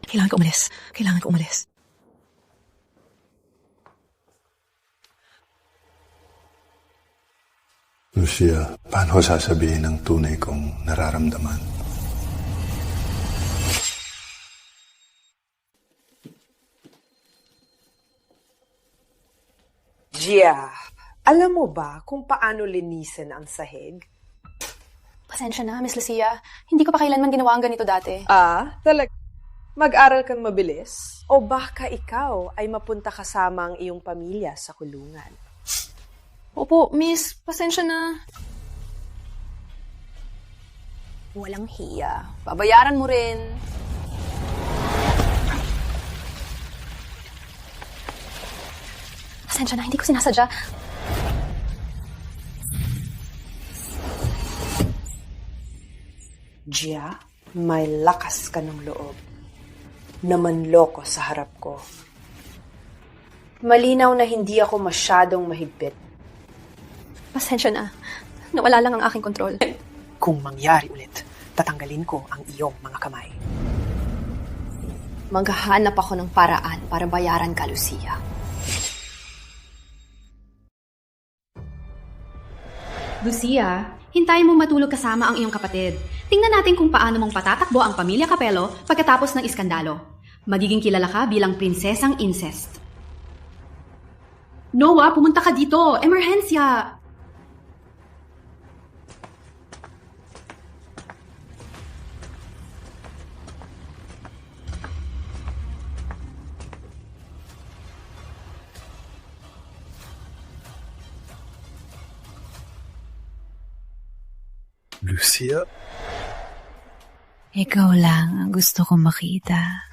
J: Kailangan ko umalis.
F: Lucia, paano ko sasabihin ang tunay kong nararamdaman?
T: Gia, alam mo ba kung paano linisin ang sahig?
H: Pasensya na, Miss Lucia. Hindi ko pa kailanman ginawa ang ganito dati.
T: Talaga? Mag-aral kang mabilis? O baka ikaw ay mapunta kasama ang iyong pamilya sa kulungan?
H: Opo, Miss. Pasensya na.
T: Walang hiya. Babayaran mo rin.
H: Pasensya na, hindi ko sinasadya.
T: Gia, may lakas ka ng loob. Namanloko sa harap ko. Malinaw na hindi ako masyadong mahigpit.
H: Pasensya na. Nawala lang ang aking kontrol.
T: Kung mangyari ulit, tatanggalin ko ang iyong mga kamay.
H: Maghahanap ako ng paraan para bayaran ka, Lucia.
M: Lucia, hintayin mo matulog kasama ang iyong kapatid. Tingnan natin kung paano mong patatakbo ang pamilya Capello pagkatapos ng iskandalo. Magiging kilala ka bilang prinsesang incest. Noah, pumunta ka dito! Emerhensya!
F: Lucia?
V: Ikaw lang ang gusto kong makita.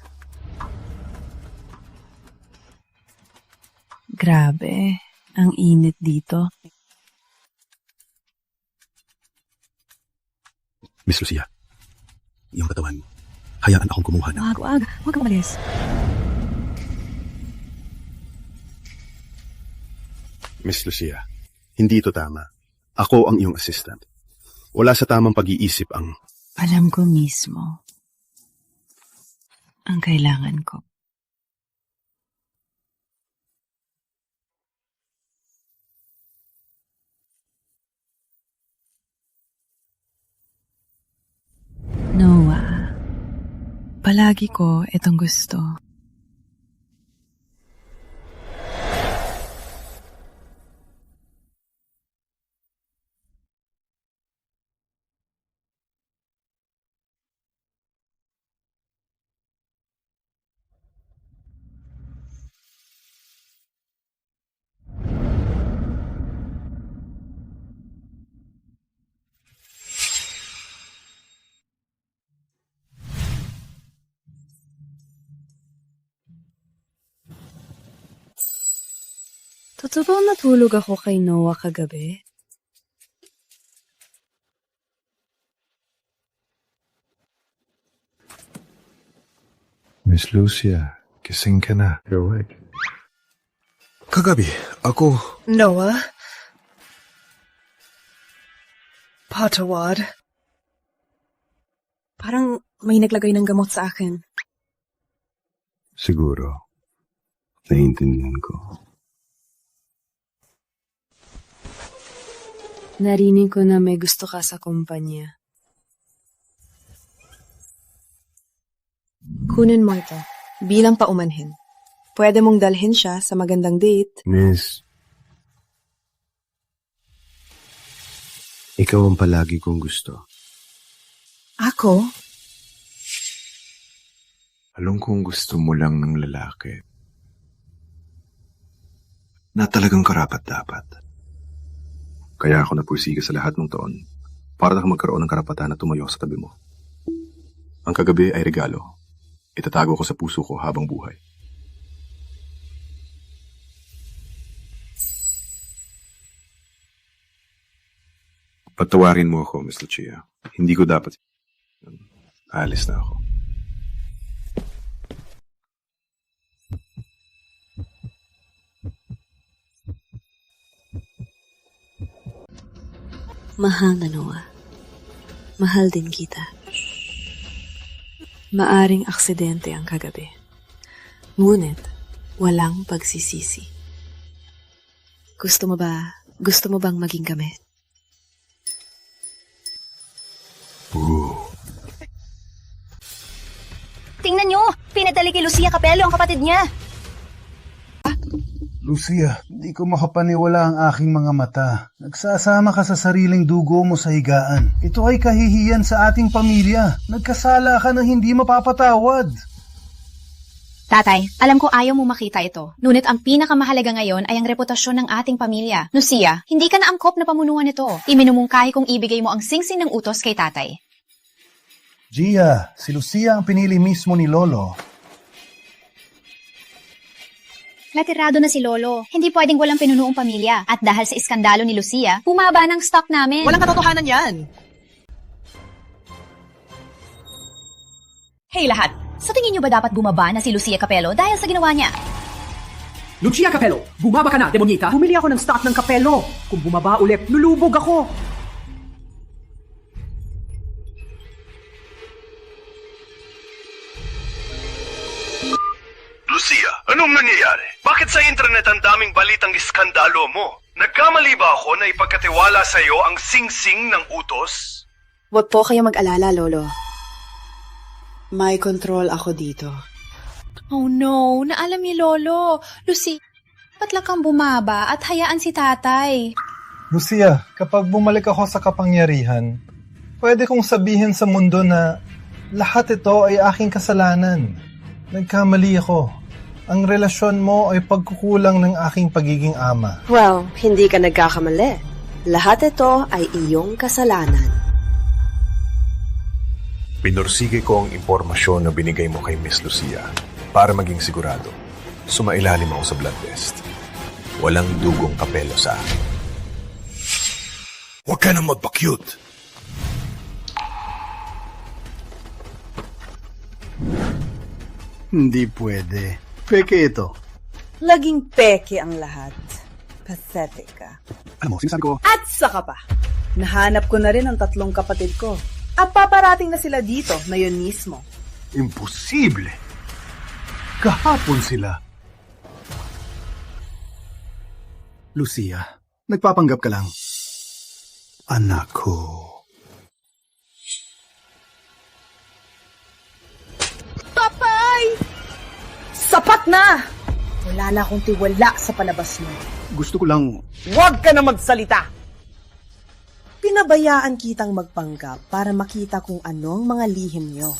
V: Grabe, ang init dito.
Q: Miss Lucia, iyong katawan, hayaan akong kumuha ng...
J: Wag kang umalis.
Q: Miss Lucia, hindi ito tama. Ako ang iyong assistant. Wala sa tamang pag-iisip ang...
V: Alam ko mismo ang kailangan ko. Noah, palagi ko itong gusto. Totoo ba natulog ako kay Noah kagabi?
A: Miss Lucia, kising ka na. You're awake.
F: Kagabi, ako...
R: Noah? Patawad?
J: Parang may naglagay ng gamot sa akin.
F: Siguro, naiintindihan ko.
V: Narinig ko na may gusto ka sa kumpanya.
R: Kunin mo ito bilang paumanhin.
V: Pwede mong dalhin siya sa magandang date.
B: Miss, ikaw ang palagi kong gusto.
D: Ako?
B: Alam kong gusto mo lang ng lalaki na talagang karapat-dapat. Kaya ako napursiga sa lahat ng taon para na magkaroon ng karapatan na tumayo sa tabi mo. Ang kagabi ay regalo. Itatago ko sa puso ko habang buhay. Patawarin mo ako, Miss Lucia. Hindi ko dapat... Alis na ako.
V: Mahal na Noah. Mahal din kita. Maaring aksidente ang kagabi. Ngunit, walang pagsisisi. Gusto mo bang maging kami?
L: Tingnan nyo! Pinadali kay Lucia Capello ang kapatid niya.
P: Lucia, di ko makapaniwala ang aking mga mata. Nagsasama ka sa sariling dugo mo sa higaan. Ito ay kahihiyan sa ating pamilya. Nagkasala ka na hindi mapapatawad.
H: Tatay, alam ko ayaw mo makita ito. Ngunit ang pinakamahalaga ngayon ay ang reputasyon ng ating pamilya. Lucia, hindi ka na angkop na pamunuan nito. Iminumungkahi kong ibigay mo ang singsing ng utos kay tatay.
P: Gia, si Lucia ang pinili mismo ni Lolo.
H: Latirado na si Lolo. Hindi pwedeng walang pinunuong pamilya. At dahil sa iskandalo ni Lucia, bumaba ng stock namin.
J: Walang katotohanan yan.
L: Hey lahat, sa tingin nyo ba dapat bumaba na si Lucia Capello dahil sa ginawa niya?
J: Lucia Capello, bumaba ka na, demonyita. Bumili ako ng stock ng Capello. Kung bumaba ulit, lulubog ako.
U: Lucia, anong nangyayari? Bakit sa internet ang daming balitang iskandalo mo? Nagkamali ba ako na ipagkatiwala sa iyo ang singsing ng utos?
C: Huwag po kayo mag-alala, Lolo. May control ako dito.
H: Oh no, naalam ni Lolo. Lucy, ba't lang kang bumaba at hayaan si tatay?
K: Lucia, kapag bumalik ako sa kapangyarihan, pwede kong sabihin sa mundo na lahat ito ay aking kasalanan. Nagkamali ako. Ang relasyon mo ay pagkukulang ng aking pagiging ama.
T: Well, hindi ka nagkakamali. Lahat ito ay iyong kasalanan.
B: Pinursige ko ang impormasyon na binigay mo kay Miss Lucia para maging sigurado. Sumailalim ako sa blood test. Walang dugong Capello sa akin.
U: Huwag ka nang magpa-cute.
P: Hindi pwede. Peke ito.
T: Laging peke ang lahat. Pathetic ka.
P: Alam mo, sinasabi ko...
T: At saka pa, nahanap ko na rin ang 3 kapatid ko. At paparating na sila dito ngayon mismo.
P: Imposible. Kahapon sila. Lucia, nagpapanggap ka lang. Anak ko.
T: Papay! Sapat na! Wala na akong tiwala sa palabas mo.
P: Gusto ko lang...
T: Huwag ka na magsalita! Pinabayaan kitang magpanggap para makita kung anong mga lihim nyo.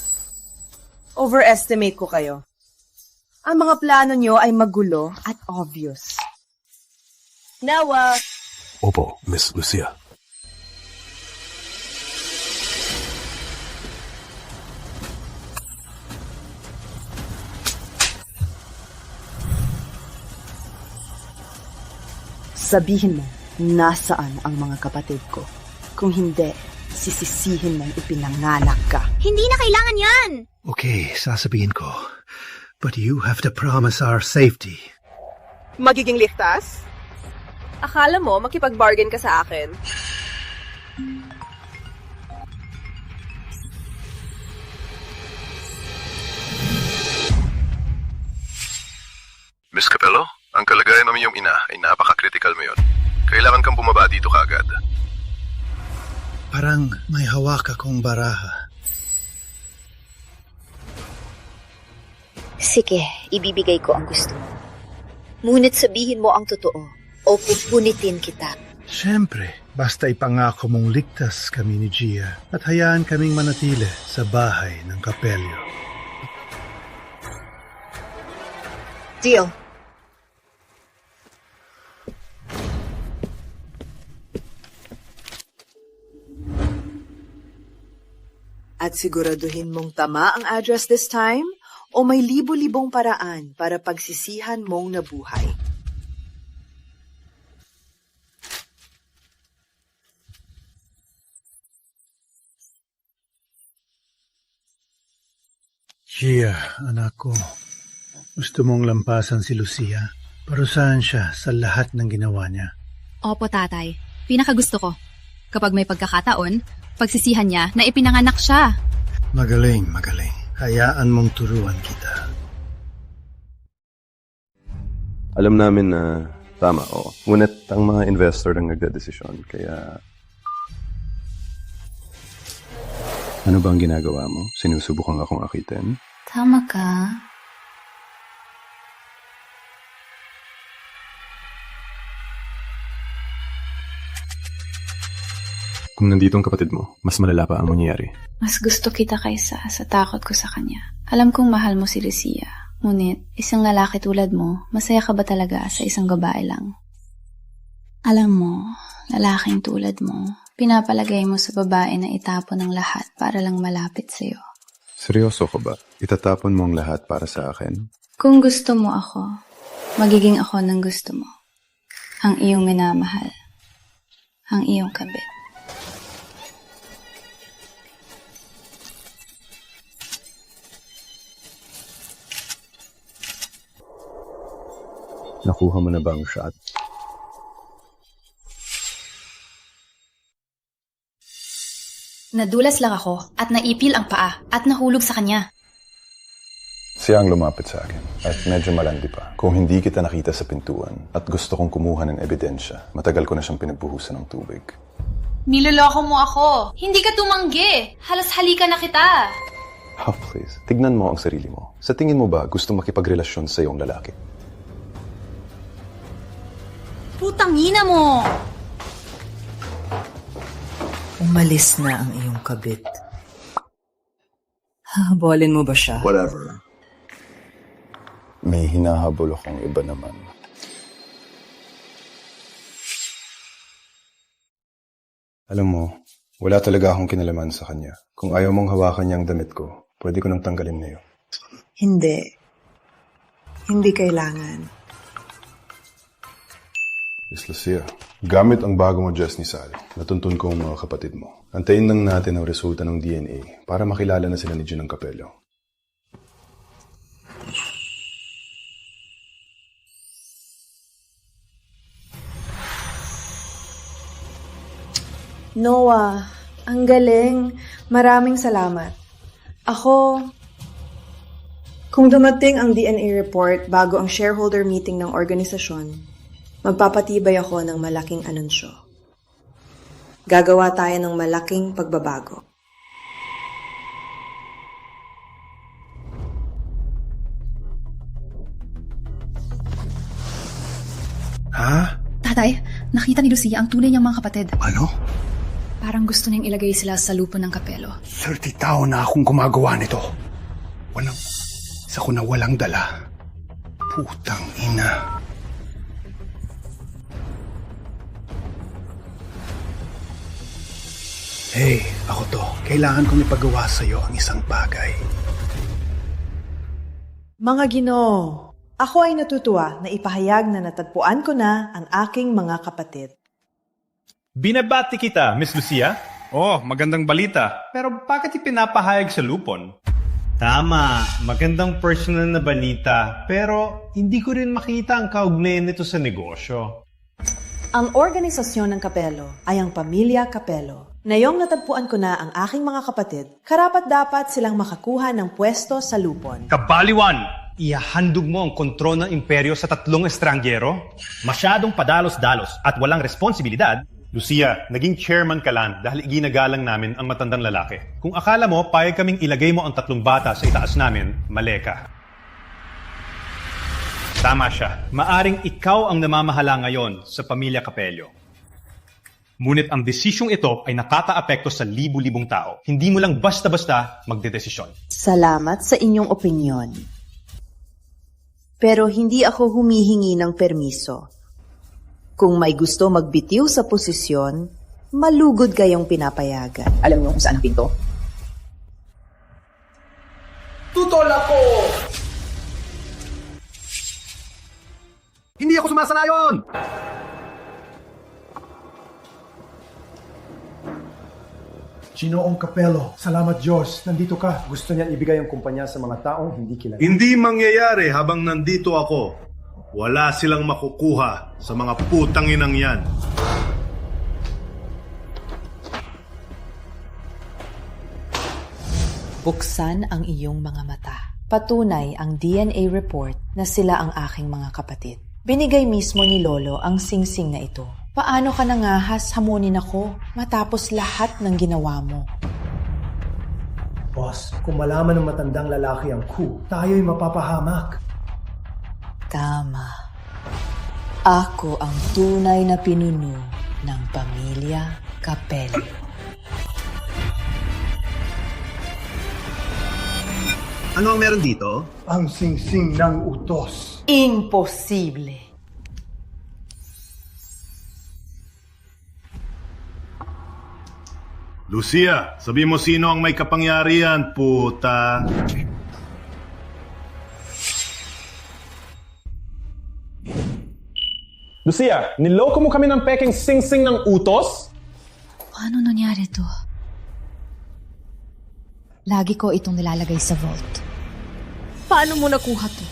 T: Overestimate ko kayo. Ang mga plano nyo ay magulo at obvious. Nawa!
B: Opo, Miss Lucia.
D: Sabihin mo, nasaan ang mga kapatid ko? Kung hindi, sisisihin mong ipinanganak ka.
L: Hindi na kailangan yan!
A: Okay, sasabihin ko. But you have to promise our safety.
T: Magiging ligtas? Akala mo makipag-bargain ka sa akin?
F: Miss Capello, ang kalagayan ng iyong ina ay napaka-critical mo yun. Kailangan kang bumaba dito kaagad.
A: Parang may hawak akong baraha.
E: Sige, ibibigay ko ang gusto mo. Ngunit sabihin mo ang totoo o pupunitin kita.
P: Siyempre, basta ipangako mong ligtas kami ni Gia at hayaan kaming manatili sa bahay ng Kapelyo.
E: Deal.
T: At siguraduhin mong tama ang address this time o may libo-libong paraan para pagsisihan mong nabuhay.
P: Gia, anak ko, gusto mong lampasan si Lucia? Parusahan siya sa lahat ng ginawa niya.
M: Opo, tatay. Pinakagusto ko. Kapag may pagkakataon, pagsisihan niya na ipinanganak siya.
P: Magaling, magaling. Hayaan mong turuan kita.
B: Alam namin na tama, oo. Ngunit ang mga investor ang nagdedesisyon, kaya... Ano ba ang ginagawa mo? Sinusubukan akong akitin?
L: Tama ka.
B: Kung nandito ang kapatid mo, mas malala pa ang mangyayari.
L: Mas gusto kita kaysa sa takot ko sa kanya. Alam kong mahal mo si Lucia. Ngunit, isang lalaki tulad mo, masaya ka ba talaga sa isang babae lang? Alam mo, lalaking tulad mo, pinapalagay mo sa babae na itapon ang lahat para lang malapit sa'yo.
B: Seryoso ka ba? Itatapon mo ang lahat para sa akin?
L: Kung gusto mo ako, magiging ako ng gusto mo. Ang iyong minamahal. Ang iyong kabit.
B: Nakuha mo na ba ang shot?
L: Nadulas lang ako at naipil ang paa at nahulog sa kanya.
F: Siya ang lumapit sa akin at medyo malandi pa. Kung hindi kita nakita sa pintuan at gusto kong kumuha ng ebidensya, matagal ko na siyang pinagbuhusan ng tubig.
H: Niloloko mo ako. Hindi ka tumanggi. Halos halika na kita.
F: Oh, please. Tignan mo ang sarili mo. Sa tingin mo ba gusto makipagrelasyon sa iyong lalaki?
M: Putangina mo!
T: Umalis na ang iyong kabit. Hahabolin mo ba siya?
F: Whatever. May hinahabol akong iba naman. Alam mo, wala talaga akong kinalaman sa kanya. Kung ayaw mong hawakan niyang damit ko, pwede ko nang tanggalin na yun.
T: Hindi. Hindi kailangan.
F: Miss Lucia, gamit ang bago mo dress ni Sally, natuntun ko ang mga kapatid mo. Antayin lang natin ang resulta ng DNA para makilala na sila ni Ginang Capello.
G: Noah, ang galing. Maraming salamat. Kung dumating ang DNA report bago ang shareholder meeting ng organisasyon, magpapatibay ako ng malaking anunsyo. Gagawa tayo ng malaking pagbabago.
P: Ha?
H: Tatay, nakita ni Lucia ang tunay niyang mga kapatid.
P: Ano?
H: Parang gusto niyang ilagay sila sa lupo ng Capello.
P: 30 taon na akong gumagawa nito. Isa ko na walang dala. Putang ina. Hey, ako to. Kailangan kong ipagawa sa'yo ang isang bagay.
G: Mga Ginoo, ako ay natutuwa na ipahayag na natagpuan ko na ang aking mga kapatid.
S: Binabati kita, Miss Lucia. Oh, magandang balita. Pero bakit ipinapahayag sa lupon?
K: Tama, magandang personal na balita. Pero hindi ko rin makita ang kaugnayan nito sa negosyo.
G: Ang organisasyon ng Capello ay ang Pamilya Capello. Ngayong natagpuan ko na ang aking mga kapatid, karapat-dapat silang makakuha ng pwesto sa lupon.
S: Kabaliwan! Ihahandog mo ang kontrol ng imperyo sa 3 estrangyero? Masyadong padalos-dalos at walang responsibilidad. Lucia, naging chairman ka lang dahil ginagalang namin ang matandang lalaki. Kung akala mo, payag kaming ilagay mo ang 3 bata sa itaas namin, mali ka. Tama siya. Maaring ikaw ang namamahala ngayon sa pamilya Capello. Ngunit ang desisyong ito ay nakakaapekto sa libu-libong tao. Hindi mo lang basta-basta magdedesisyon.
D: Salamat sa inyong opinyon. Pero hindi ako humihingi ng permiso. Kung may gusto magbitiw sa posisyon, malugod kayong pinapayagan.
J: Alam niyo kung saan ang pinto?
U: Tutol ako!
Q: Hindi ako sumasanayon!
N: Ginoong Capello, salamat Diyos, nandito ka. Gusto niyan ibigay ang kumpanya sa mga taong hindi kilala.
O: Hindi mangyayari habang nandito ako. Wala silang makukuha sa mga putang inang yan.
C: Buksan ang iyong mga mata. Patunay ang DNA report na sila ang aking mga kapatid. Binigay mismo ni Lolo ang singsing na ito. Paano ka nangahas hamunin ako matapos lahat ng ginawa mo?
N: Boss, kung malaman ng matandang lalaki ang coup, tayo'y mapapahamak.
C: Tama. Ako ang tunay na pinuno ng pamilya Capello.
Q: Ano ang meron dito?
N: Ang singsing ng utos.
C: Imposible.
O: Lucia, sabi mo sino ang may kapangyarihan, puta.
S: Lucia, niloko mo kami ng peking sing-sing ng utos?
M: Paano nangyari to? Lagi ko itong nilalagay sa vault. Paano mo nakuha to?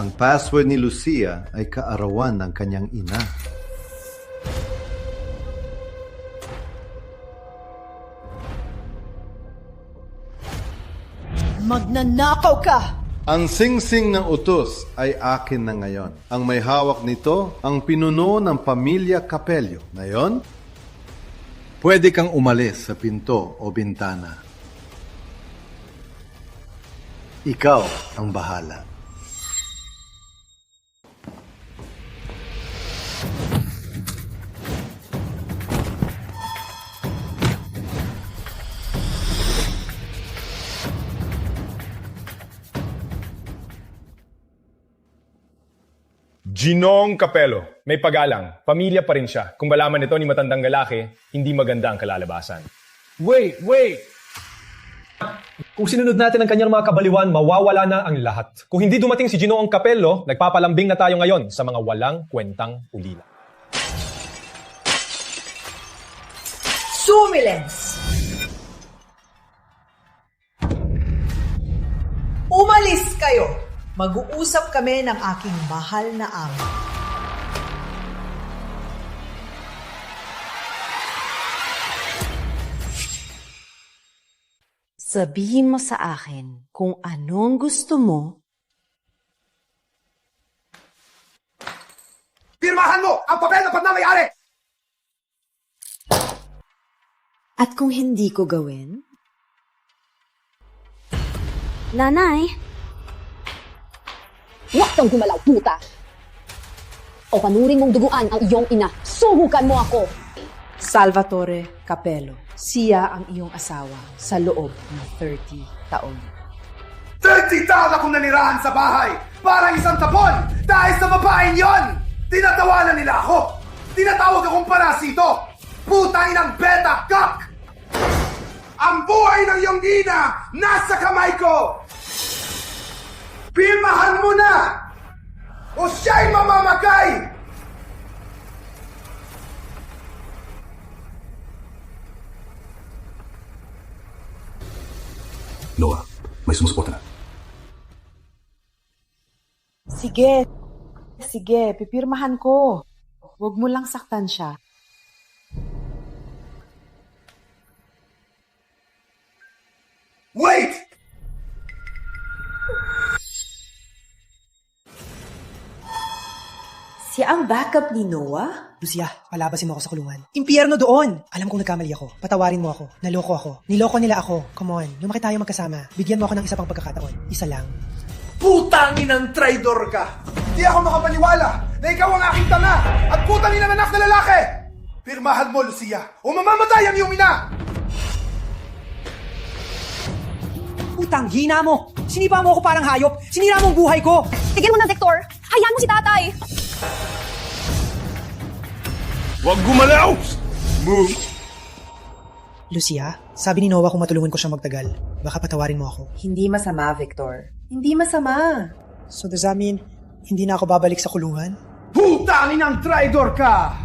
U: Ang password ni Lucia ay kaarawan ng kanyang ina.
R: Magnanakaw ka!
U: Ang singsing ng utos ay akin na ngayon. Ang may hawak nito, ang pinuno ng pamilya Capello. Ngayon, pwede kang umalis sa pinto o bintana. Ikaw ang bahala.
S: Ginoong Capello, may pagalang. Pamilya pa rin siya. Kung malaman ito ni matandang lalaki, hindi maganda ang kalalabasan.
W: Wait! Kung sinunod natin ang kanyang mga kabaliwan, mawawala na ang lahat. Kung hindi dumating si Ginoong Capello, nagpapalambing na tayo ngayon sa mga walang kwentang ulila.
R: Sumilens! Umalis kayo! Mag-uusap kami ng aking mahal na ama.
I: Sabihin mo sa akin kung anong gusto mo.
Q: Pirmahan mo ang papel na pagmamayari!
I: At kung hindi ko gawin?
M: Nanay! Huwag kang gumalaw, puta! O panurin mong duguan ang iyong ina. Subukan mo ako!
C: Salvatore Capello. Siya ang iyong asawa sa loob ng 30 taon.
Q: 30 taon akong nanirahan sa bahay! Parang isang tapon! Dahil sa babaeng yon! Tinatawanan nila ako! Tinatawag akong parasito! Putang inang beta kak! Ang buhay ng iyong ina nasa kamay ko! Pirmahan mo na! O siya'y mamamatay!
B: Noah, may sumusuporta na.
C: Sige, pipirmahan ko. Huwag mo lang saktan siya.
Q: Wait!
R: Siya ang backup ni Noah?
J: Lucia, palabasin mo ako sa kulungan. Impyerno doon! Alam kong nagkamali ako. Patawarin mo ako. Naloko ako. Niloko nila ako. Come on, lumaki tayo magkasama. Bigyan mo ako ng isa pang pagkakataon. Isa lang.
Q: Putangin ng traidor ka! Di ako makapaniwala na ikaw ang aking tanga at putangin ng anak na lalaki! Pirmahan mo, Lucia, o mamamatay ang iyong ina!
J: Putang hina mo! Sinipa mo ako parang hayop! Sinira mo ang buhay ko!
H: Tigil mo na, Victor! Hayaan mo si tatay!
Q: Huwag gumalaw! Move!
J: Lucia, sabi ni Noah kung matulungan ko siyang magtagal. Baka patawarin mo ako.
D: Hindi masama, Victor. Hindi masama.
J: So does that mean, hindi na ako babalik sa kulungan?
Q: Putangin ng traidor ka!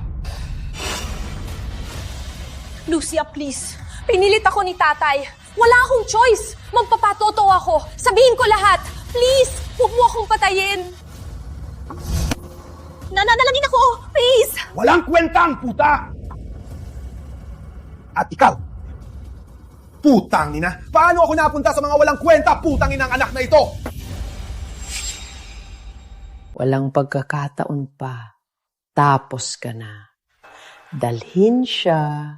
H: Lucia, please. Pinilit ako ni tatay. Wala akong choice. Magpapatoto ako. Sabihin ko lahat. Please, huwag mo akong patayin. Nananalangin ako. Please.
Q: Walang kwentang, puta! At ikaw, putangin na. Paano ako napunta sa mga walang kwenta, putangin ng anak na ito?
C: Walang pagkakataon pa. Tapos ka na. Dalhin siya.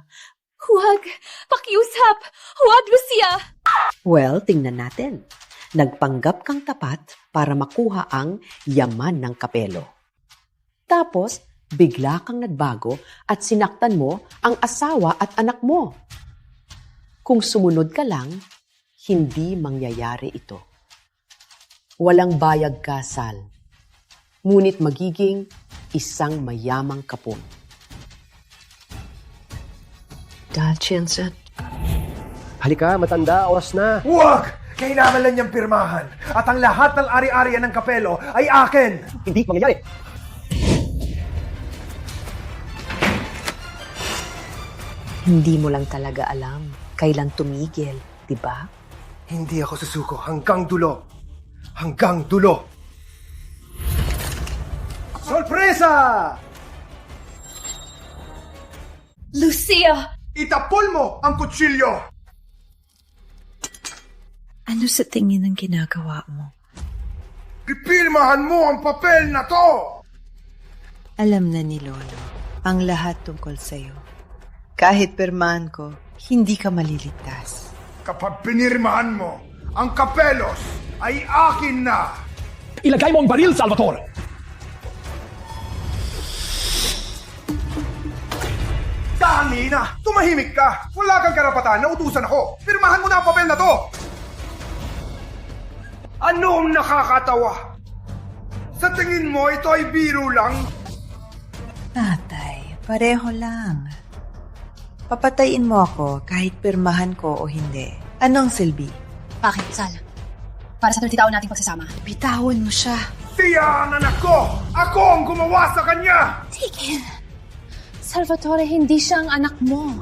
H: Huwag. Pakiusap. Huwag, Lucia.
C: Well, tingnan natin. Nagpanggap kang tapat para makuha ang yaman ng Kapelo. Tapos, bigla kang nagbago at sinaktan mo ang asawa at anak mo. Kung sumunod ka lang, hindi mangyayari ito. Walang bayag ka, Sal. Ngunit magiging isang mayamang kapon. Jensen.
N: Halika, matanda, oras na.
Q: Huwag! Kailangan lang niyang pirmahan. At ang lahat ng ari-arian ng Kapelo ay akin!
N: Hindi mangyayari.
C: Hindi mo lang talaga alam kailan tumigil, di ba?
Q: Hindi ako susuko hanggang dulo. Hanggang dulo. Sorpresa!
H: Lucia!
Q: Itapol mo ang kutsilyo!
D: Ano sa tingin ng ginagawa mo?
Q: Pipirmahan mo ang papel na to!
D: Alam na ni Lolo ang lahat tungkol sa'yo. Kahit pirmahan ko, hindi ka maliligtas.
Q: Kapag pinirmahan mo, ang Kapelos ay akin na!
N: Ilagay mo ang baril, Salvatore!
Q: Tangina! Tumahimik ka! Wala kang karapatan na utusan ako! Pirmahan mo na ang papel na to! Anong nakakatawa? Sa tingin mo, ito ay biro lang?
D: Tatay, pareho lang. Papatayin mo ako kahit pirmahan ko o hindi. Anong silbi?
H: Bakit, Sal? Para sa 30 taon nating pagsasama.
D: Bitawan mo siya.
Q: Siya ang anak ko! Ako ang gumawa sa kanya!
H: Tigil! Salvatore, hindi siya ang anak mo.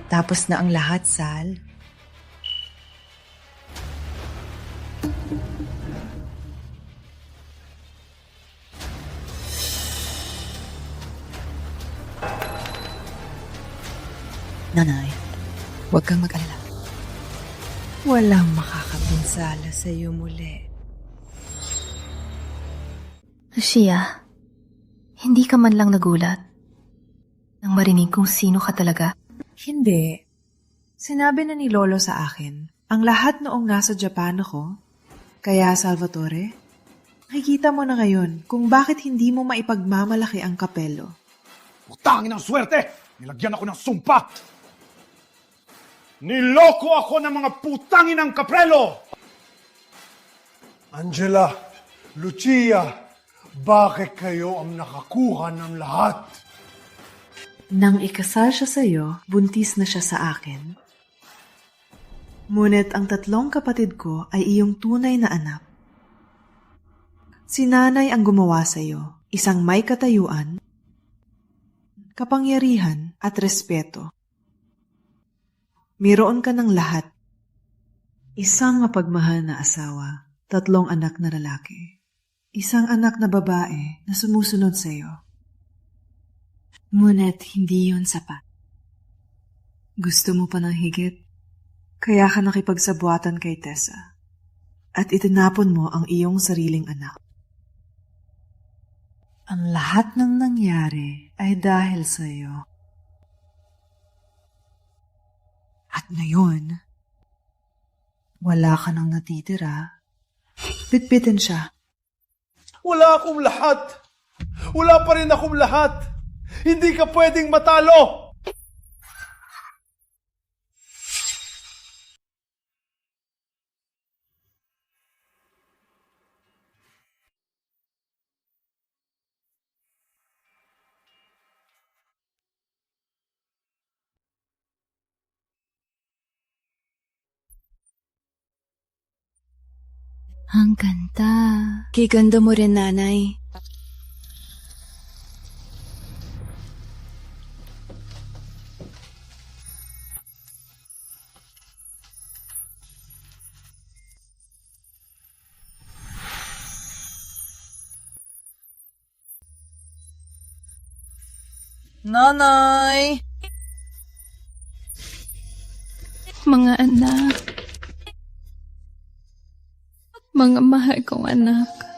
D: Tapos na ang lahat, Sal. Nanay, huwag kang mag-alala. Walang makakapinsala sa iyo muli.
H: Lucia, hindi ka man lang nagulat nang marinig kung sino ka talaga?
C: Hindi. Sinabi na ni Lolo sa akin ang lahat noong nasa Japan ako. Kaya, Salvatore, nakikita mo na ngayon kung bakit hindi mo maipagmamalaki ang Kapelo.
Q: Utangin ang swerte! Nilagyan ako ng sumpa! Niloko ako ng mga putangin ng Kaprelo! Angela, Lucia, bakit kayo ang nakakuha ng lahat?
C: Nang ikasal siya sa iyo, buntis na siya sa akin. Ngunit ang 3 kapatid ko ay iyong tunay na anak. Si nanay ang gumawa sa iyo, isang may katayuan, kapangyarihan at respeto. Mayroon ka ng lahat. Isang mapagmahal na asawa, 3 anak na lalaki, isang anak na babae na sumusunod sa iyo. Ngunit hindi yun sapat. Gusto mo pa ng higit, kaya ka nakipagsabuatan kay Tessa at itinapon mo ang iyong sariling anak. Ang lahat ng nangyari ay dahil sa iyo. At ngayon, wala ka nang natitira. Bitbitin siya.
U: Wala akong lahat. Wala pa rin akong lahat. Hindi ka pwedeng matalo.
L: Ang ganda.
A: Kiganda mo rin, nanay.
T: Nanay!
A: Mga anak. Mga mahal kong anak.